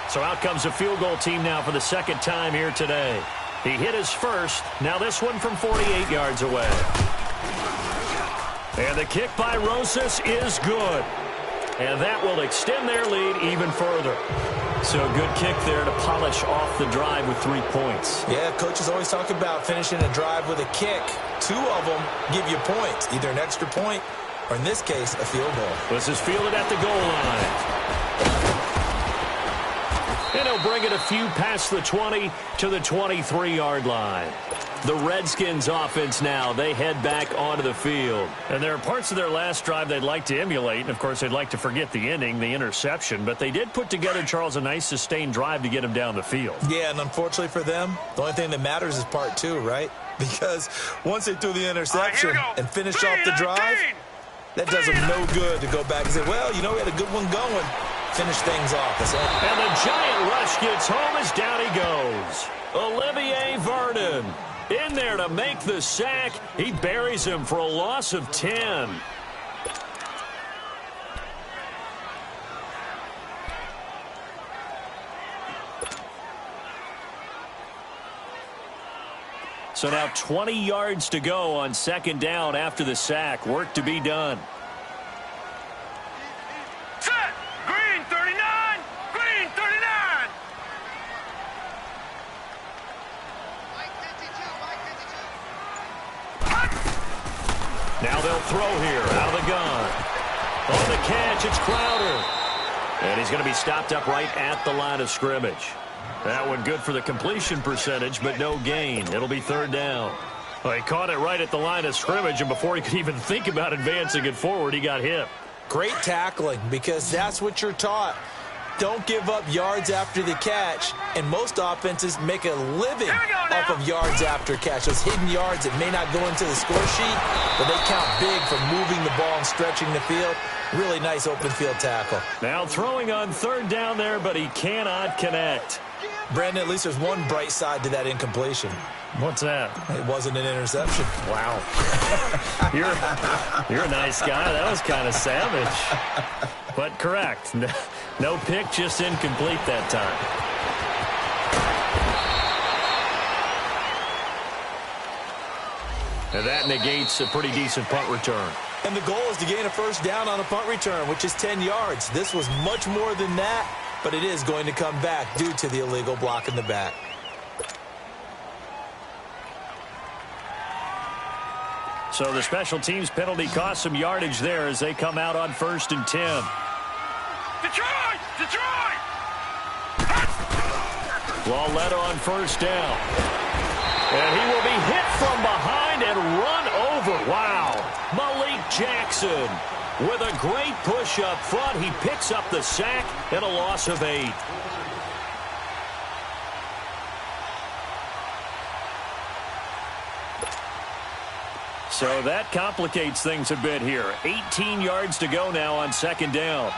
So out comes a field goal team now for the 2nd time here today. He hit his first. Now this one from 48 yards away. And the kick by Rosas is good. And that will extend their lead even further. So a good kick there to polish off the drive with 3 points. Yeah, coaches always talk about finishing a drive with a kick. 2 of them give you points, either an extra point or, in this case, a field goal. This is fielded at the goal line. And he'll bring it a few past the 20 to the 23-yard line. The Redskins offense now, they head back onto the field. And there are parts of their last drive they'd like to emulate. And, of course, they'd like to forget the ending, the interception. But they did put together, Charles, a nice sustained drive to get him down the field. Yeah, and unfortunately for them, the only thing that matters is part 2, right? Because once they threw the interception and finished off the drive, that does them no good to go back and say, well, you know, we had a good one going. Finish things off. And the Giant rush gets home as down he goes. Olivier Vernon in there to make the sack. He buries him for a loss of 10. So now 20 yards to go on 2nd down after the sack. Work to be done. Now they'll throw here, out of the gun. On the catch, it's Crowder. And he's going to be stopped up right at the line of scrimmage. That one good for the completion percentage, but no gain. It'll be 3rd down. Well, he caught it right at the line of scrimmage, and before he could even think about advancing it forward, he got hit. Great tackling, because that's what you're taught. Don't give up yards after the catch, and most offenses make a living off of yards after catch. Those hidden yards that may not go into the score sheet, but they count big for moving the ball and stretching the field. Really nice open field tackle. Now throwing on 3rd down there, but he cannot connect. Brandon, at least there's one bright side to that incompletion. What's that? It wasn't an interception. Wow. You're a nice guy. That was kind of savage. But correct. No pick, just incomplete that time. And that negates a pretty decent punt return. And the goal is to gain a 1st down on a punt return, which is 10 yards. This was much more than that, but it is going to come back due to the illegal block in the back. So the special teams penalty cost some yardage there as they come out on 1st and 10. Detroit! Detroit! Walletta on 1st down. And he will be hit from behind and run over. Wow. Malik Jackson With a great push up front, he picks up the sack and a loss of 8. So that complicates things a bit here. 18 yards to go now on second down.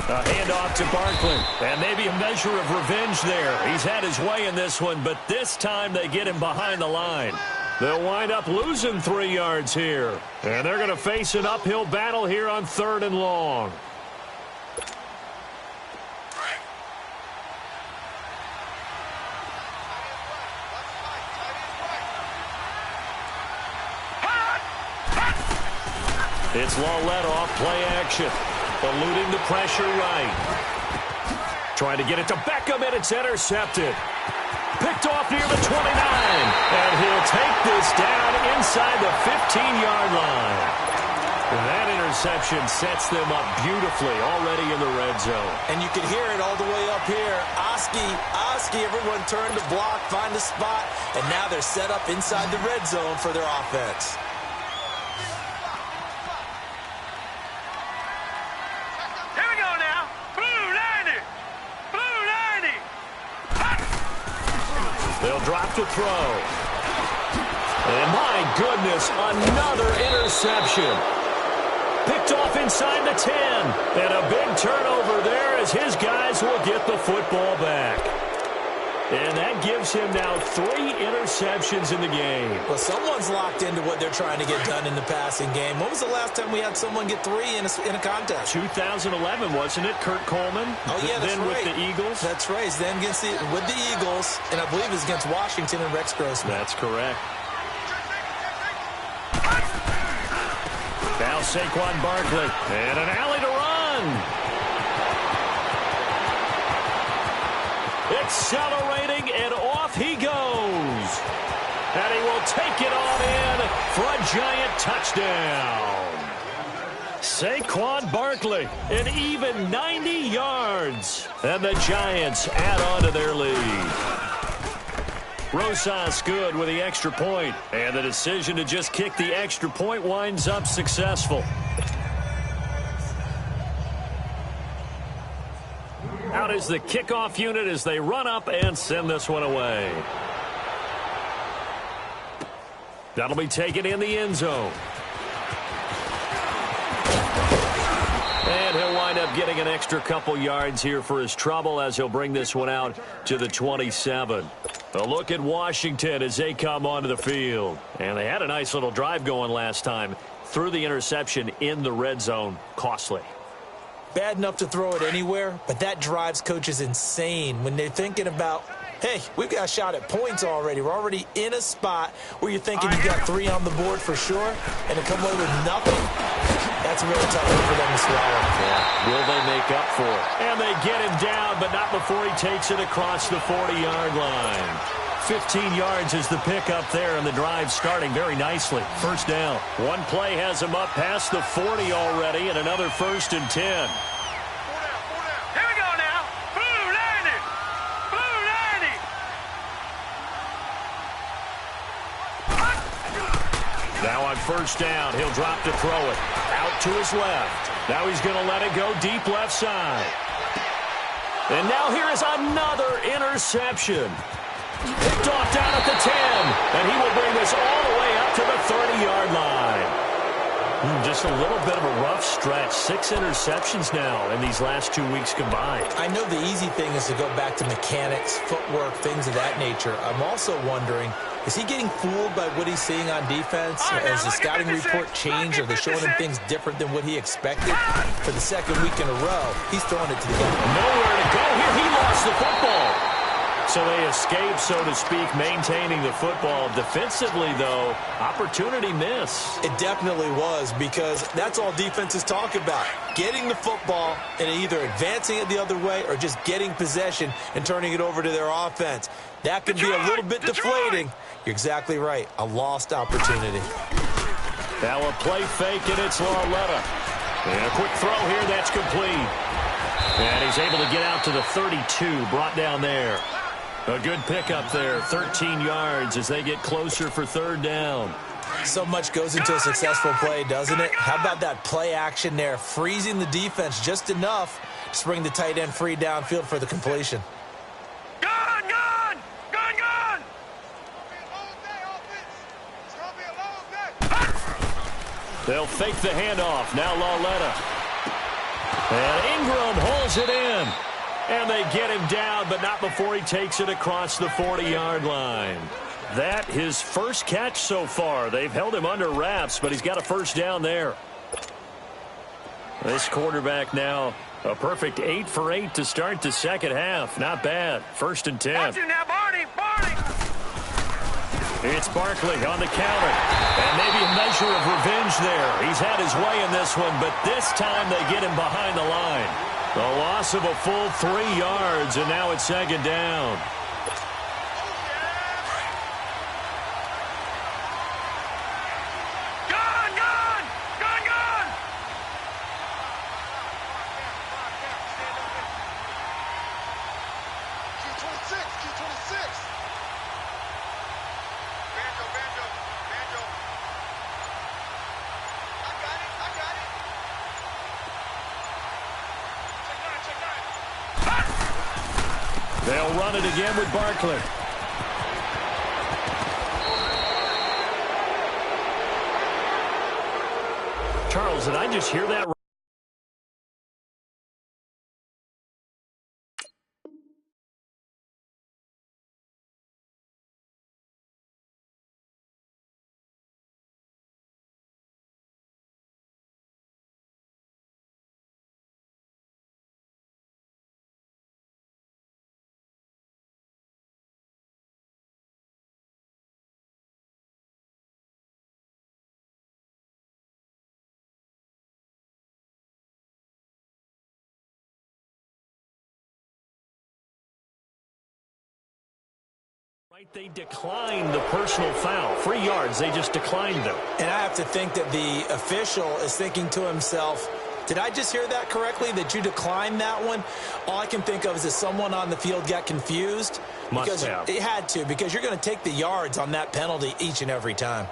A handoff to Barkley, and maybe a measure of revenge there. He's had his way in this one, but this time they get him behind the line. They'll wind up losing 3 yards here, and they're going to face an uphill battle here on 3rd and long. It's Lawlett off play action. Eluding the pressure right. Trying to get it to Beckham, and it's intercepted. Picked off near the 29. And he'll take this down inside the 15-yard line. That interception sets them up beautifully already in the red zone. And you can hear it all the way up here. Oski, everyone turned to block, find a spot, and now they're set up inside the red zone for their offense. They'll drop to throw. And my goodness, another interception. Picked off inside the 10. And a big turnover there as his guys will get the football back. And that gives him now 3 interceptions in the game. Well, someone's locked into what they're trying to get done in the passing game. When was the last time we had someone get 3 in a contest? 2011, wasn't it? Kurt Coleman? Oh, yeah, that's then right. With the Eagles? That's right. Then with the Eagles, and I believe it was against Washington and Rex Grossman. That's correct. Now Saquon Barkley. And an alley to run. Accelerating, and off he goes. And he will take it on in for a giant touchdown. Saquon Barkley, an even 90 yards. And the Giants add on to their lead. Rosas good with the extra point. And the decision to just kick the extra point winds up successful. Out is the kickoff unit as they run up and send this one away. That'll be taken in the end zone. And he'll wind up getting an extra couple yards here for his trouble as he'll bring this one out to the 27. A look at Washington as they come onto the field. And they had a nice little drive going last time. Threw the interception in the red zone. Costly. Bad enough to throw it anywhere, but that drives coaches insane when they're thinking about, hey, we've got a shot at points already. We're already in a spot where you're thinking you got 3 on the board for sure, and to come away with nothing, that's a really tough one for them to swallow. Yeah. Will they make up for it? And they get him down, but not before he takes it across the 40-yard line. 15 yards is the pickup there, and the drive starting very nicely. First down. One play has him up past the 40 already, and another 1st and 10. Here we go now. Blue 90. Blue 90. Now on first down, he'll drop to throw it. Out to his left. Now he's going to let it go deep left side. And now here is another interception. Picked off down at the 10, and he will bring this all the way up to the 30-yard line. Just a little bit of a rough stretch. 6 interceptions now in these last 2 weeks combined. I know the easy thing is to go back to mechanics, footwork, things of that nature. I'm also wondering, is he getting fooled by what he's seeing on defense? Has the scouting report changed? Are they showing him things different than what he expected? For the 2nd week in a row, he's throwing it to the guy. Nowhere to go here. He lost the football. So they escape, so to speak, maintaining the football. Defensively, though, opportunity miss. It definitely was, because that's all defenses talk about. Getting the football and either advancing it the other way or just getting possession and turning it over to their offense. That could be a little bit deflating. You're exactly right. A lost opportunity. Now a play fake, and it's Lawlett. And a quick throw here, that's complete. And he's able to get out to the 32, brought down there. A good pickup there, 13 yards as they get closer for third down. So much goes into a successful play, doesn't it? How about that play action there, freezing the defense just enough to bring the tight end free downfield for the completion. Gun, gun! Gun, gun! They'll fake the handoff. Now Lauletta. And Ingram holds it in. And they get him down, but not before he takes it across the 40-yard line. That his first catch so far. They've held him under wraps, but he's got a first down there. This quarterback now a perfect 8 for 8 to start the second half. Not bad. 1st and 10. Watch it now, Barney! Barney! It's Barkley on the counter. And maybe a measure of revenge there. He's had his way in this one, but this time they get him behind the line. The loss of a full 3 yards, and now it's 2nd down. Gun, gun! Gun, gun! Q26. Banjo. I got it. They'll run it again with Barkley. Charles, did I just hear that? Right, they declined the personal foul. 3 yards, they just declined them. And I have to think that the official is thinking to himself, did I just hear that correctly, that you declined that one? All I can think of is that someone on the field got confused. Must have. It had to, because you're going to take the yards on that penalty each and every time.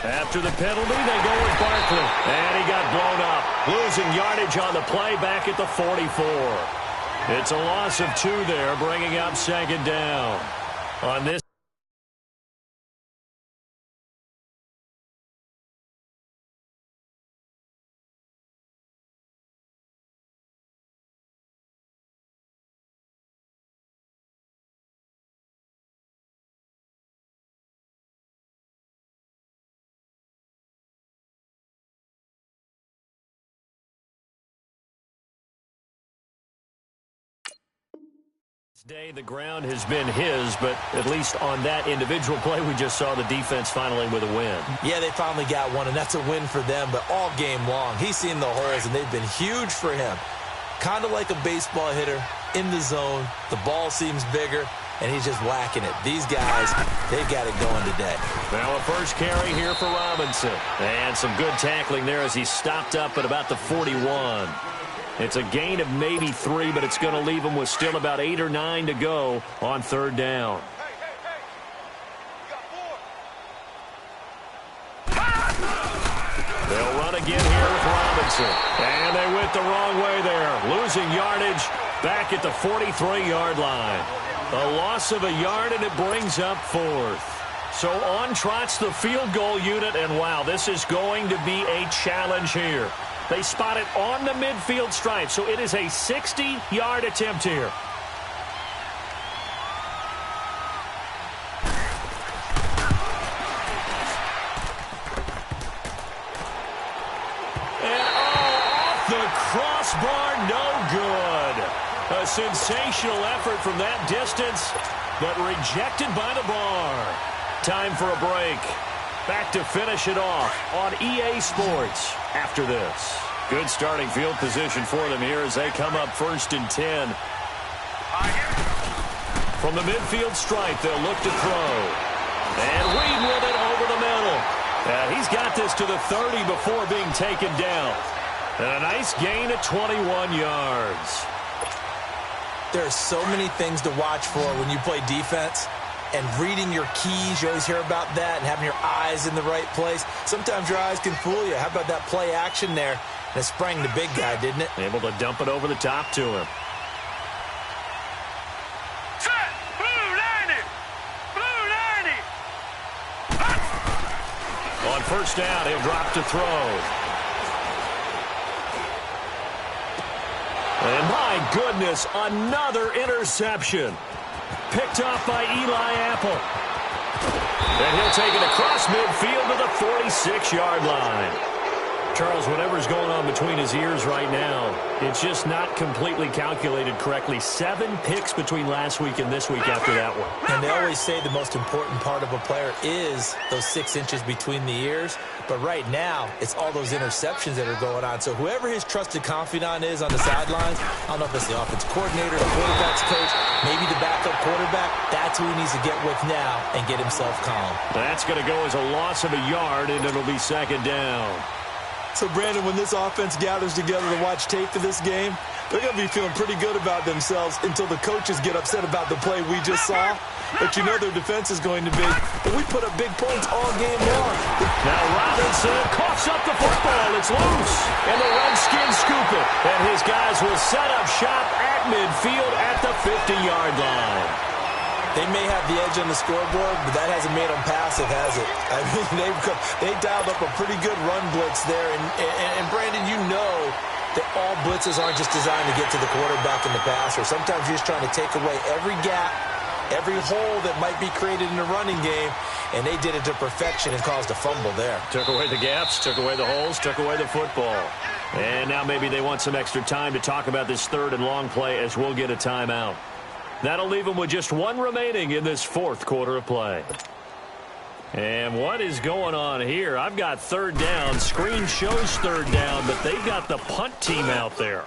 After the penalty, they go with Barkley. And he got blown up. Losing yardage on the play back at the 44. It's a loss of 2 there, bringing up 2nd down. On this. Day, the ground has been his, but at least on that individual play, we just saw the defense finally with a win. Yeah, they finally got one, and that's a win for them, but all game long, he's seen the holes, and they've been huge for him. Kind of like a baseball hitter in the zone. The ball seems bigger, and he's just whacking it. These guys, they've got it going today. Now a first carry here for Robinson. And some good tackling there as he stopped up at about the 41. It's a gain of maybe 3, but it's going to leave him with still about 8 or 9 to go on 3rd down. They'll run again here with Robinson. And they went the wrong way there. Losing yardage back at the 43-yard line. A loss of a yard, and it brings up 4th. So on trots the field goal unit, and wow, this is going to be a challenge here. They spot it on the midfield stripe, so it is a 60-yard attempt here. And off the crossbar, no good. A sensational effort from that distance, but rejected by the bar. Time for a break. Back to finish it off on EA Sports after this. Good starting field position for them here as they come up 1st and 10. From the midfield stripe, they'll look to throw. And Reed with it over the middle. He's got this to the 30 before being taken down. And a nice gain of 21 yards. There are so many things to watch for when you play defense. And reading your keys, you always hear about that, and having your eyes in the right place. Sometimes your eyes can fool you. How about that play action there? And it sprang the big guy, didn't it? Able to dump it over the top to him. Set! Blue 90! Blue 90! On first down, he'll drop to throw. And my goodness, another interception. Picked off by Eli Apple. And he'll take it across midfield to the 46-yard line. Charles, whatever's going on between his ears right now, it's just not completely calculated correctly. 7 picks between last week and this week after that one. And they always say the most important part of a player is those 6 inches between the ears. But right now, it's all those interceptions that are going on. So whoever his trusted confidant is on the sidelines, I don't know if it's the offensive coordinator, the quarterback's coach, maybe the backup quarterback, that's who he needs to get with now and get himself calm. That's going to go as a loss of a yard, and it'll be second down. So, Brandon, when this offense gathers together to watch tape for this game, they're going to be feeling pretty good about themselves until the coaches get upset about the play we just saw. But you know their defense is going to be. But we put up big points all game long. Now Robinson coughs up the football. It's loose. And the Redskins scoop it. And his guys will set up shop at midfield at the 50-yard line. They may have the edge on the scoreboard, but that hasn't made them passive, has it? I mean, they dialed up a pretty good run blitz there. And Brandon, you know that all blitzes aren't just designed to get to the quarterback and the passer. Sometimes you're just trying to take away every gap, every hole that might be created in the running game, and they did it to perfection and caused a fumble there. Took away the gaps, took away the holes, took away the football. And now maybe they want some extra time to talk about this third and long play as we'll get a timeout. That'll leave them with just 1 remaining in this fourth quarter of play. And what is going on here? I've got third down. Screen shows third down, but they've got the punt team out there.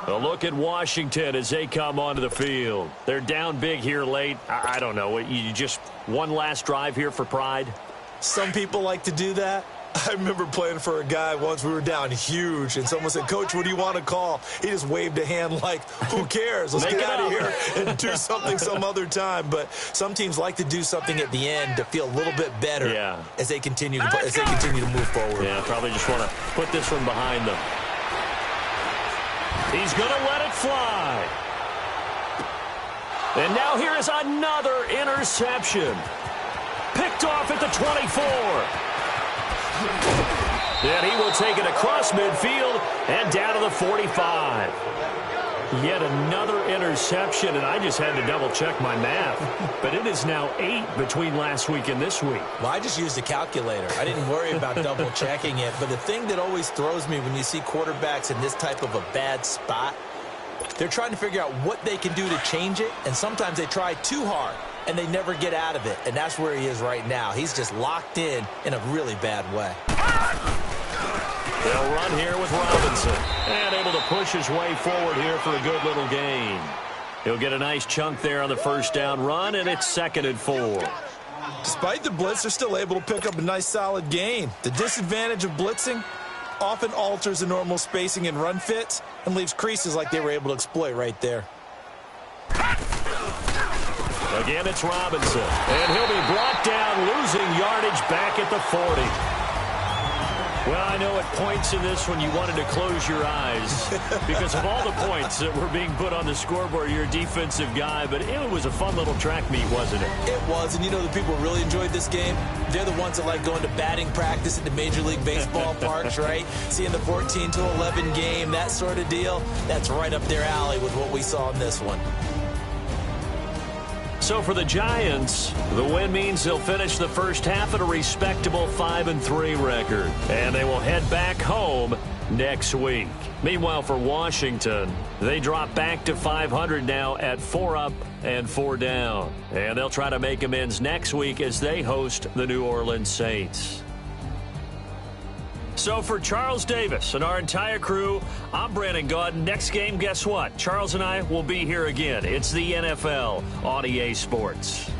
A look at Washington as they come onto the field. They're down big here late. I don't know. You just one last drive here for pride? Some people like to do that. I remember playing for a guy once. We were down huge, and someone said, "Coach, what do you want to call?" He just waved a hand like, who cares? Let's get out of here and do something some other time. But some teams like to do something at the end to feel a little bit better as they continue to move forward. Yeah, probably just want to put this one behind them. He's going to let it fly. And now here is another interception. Picked off at the 24. And he will take it across midfield and down to the 45. Yet another interception, and I just had to double-check my math. But it is now 8 between last week and this week. Well, I just used a calculator. I didn't worry about double-checking it. But the thing that always throws me when you see quarterbacks in this type of a bad spot, they're trying to figure out what they can do to change it, and sometimes they try too hard, and they never get out of it. And that's where he is right now. He's just locked in a really bad way. They'll run here with Robinson. And able to push his way forward here for a good little gain. He'll get a nice chunk there on the first down run, and it's 2nd and 4. Despite the blitz, they're still able to pick up a nice solid gain. The disadvantage of blitzing often alters the normal spacing and run fits and leaves creases like they were able to exploit right there. Again, it's Robinson. And he'll be brought down, losing yardage back at the 40. Well, I know at points in this one you wanted to close your eyes because of all the points that were being put on the scoreboard. You're a defensive guy, but it was a fun little track meet, wasn't it? It was, and you know the people really enjoyed this game? They're the ones that like going to batting practice at the Major League Baseball parks, right? Seeing the 14-11 game, that sort of deal. That's right up their alley with what we saw in this one. So for the Giants, the win means they'll finish the first half at a respectable 5-3 record. And they will head back home next week. Meanwhile, for Washington, they drop back to 500 now at 4 up and 4 down. And they'll try to make amends next week as they host the New Orleans Saints. So for Charles Davis and our entire crew, I'm Brandon Gaudin. Next game, guess what? Charles and I will be here again. It's the NFL on EA Sports.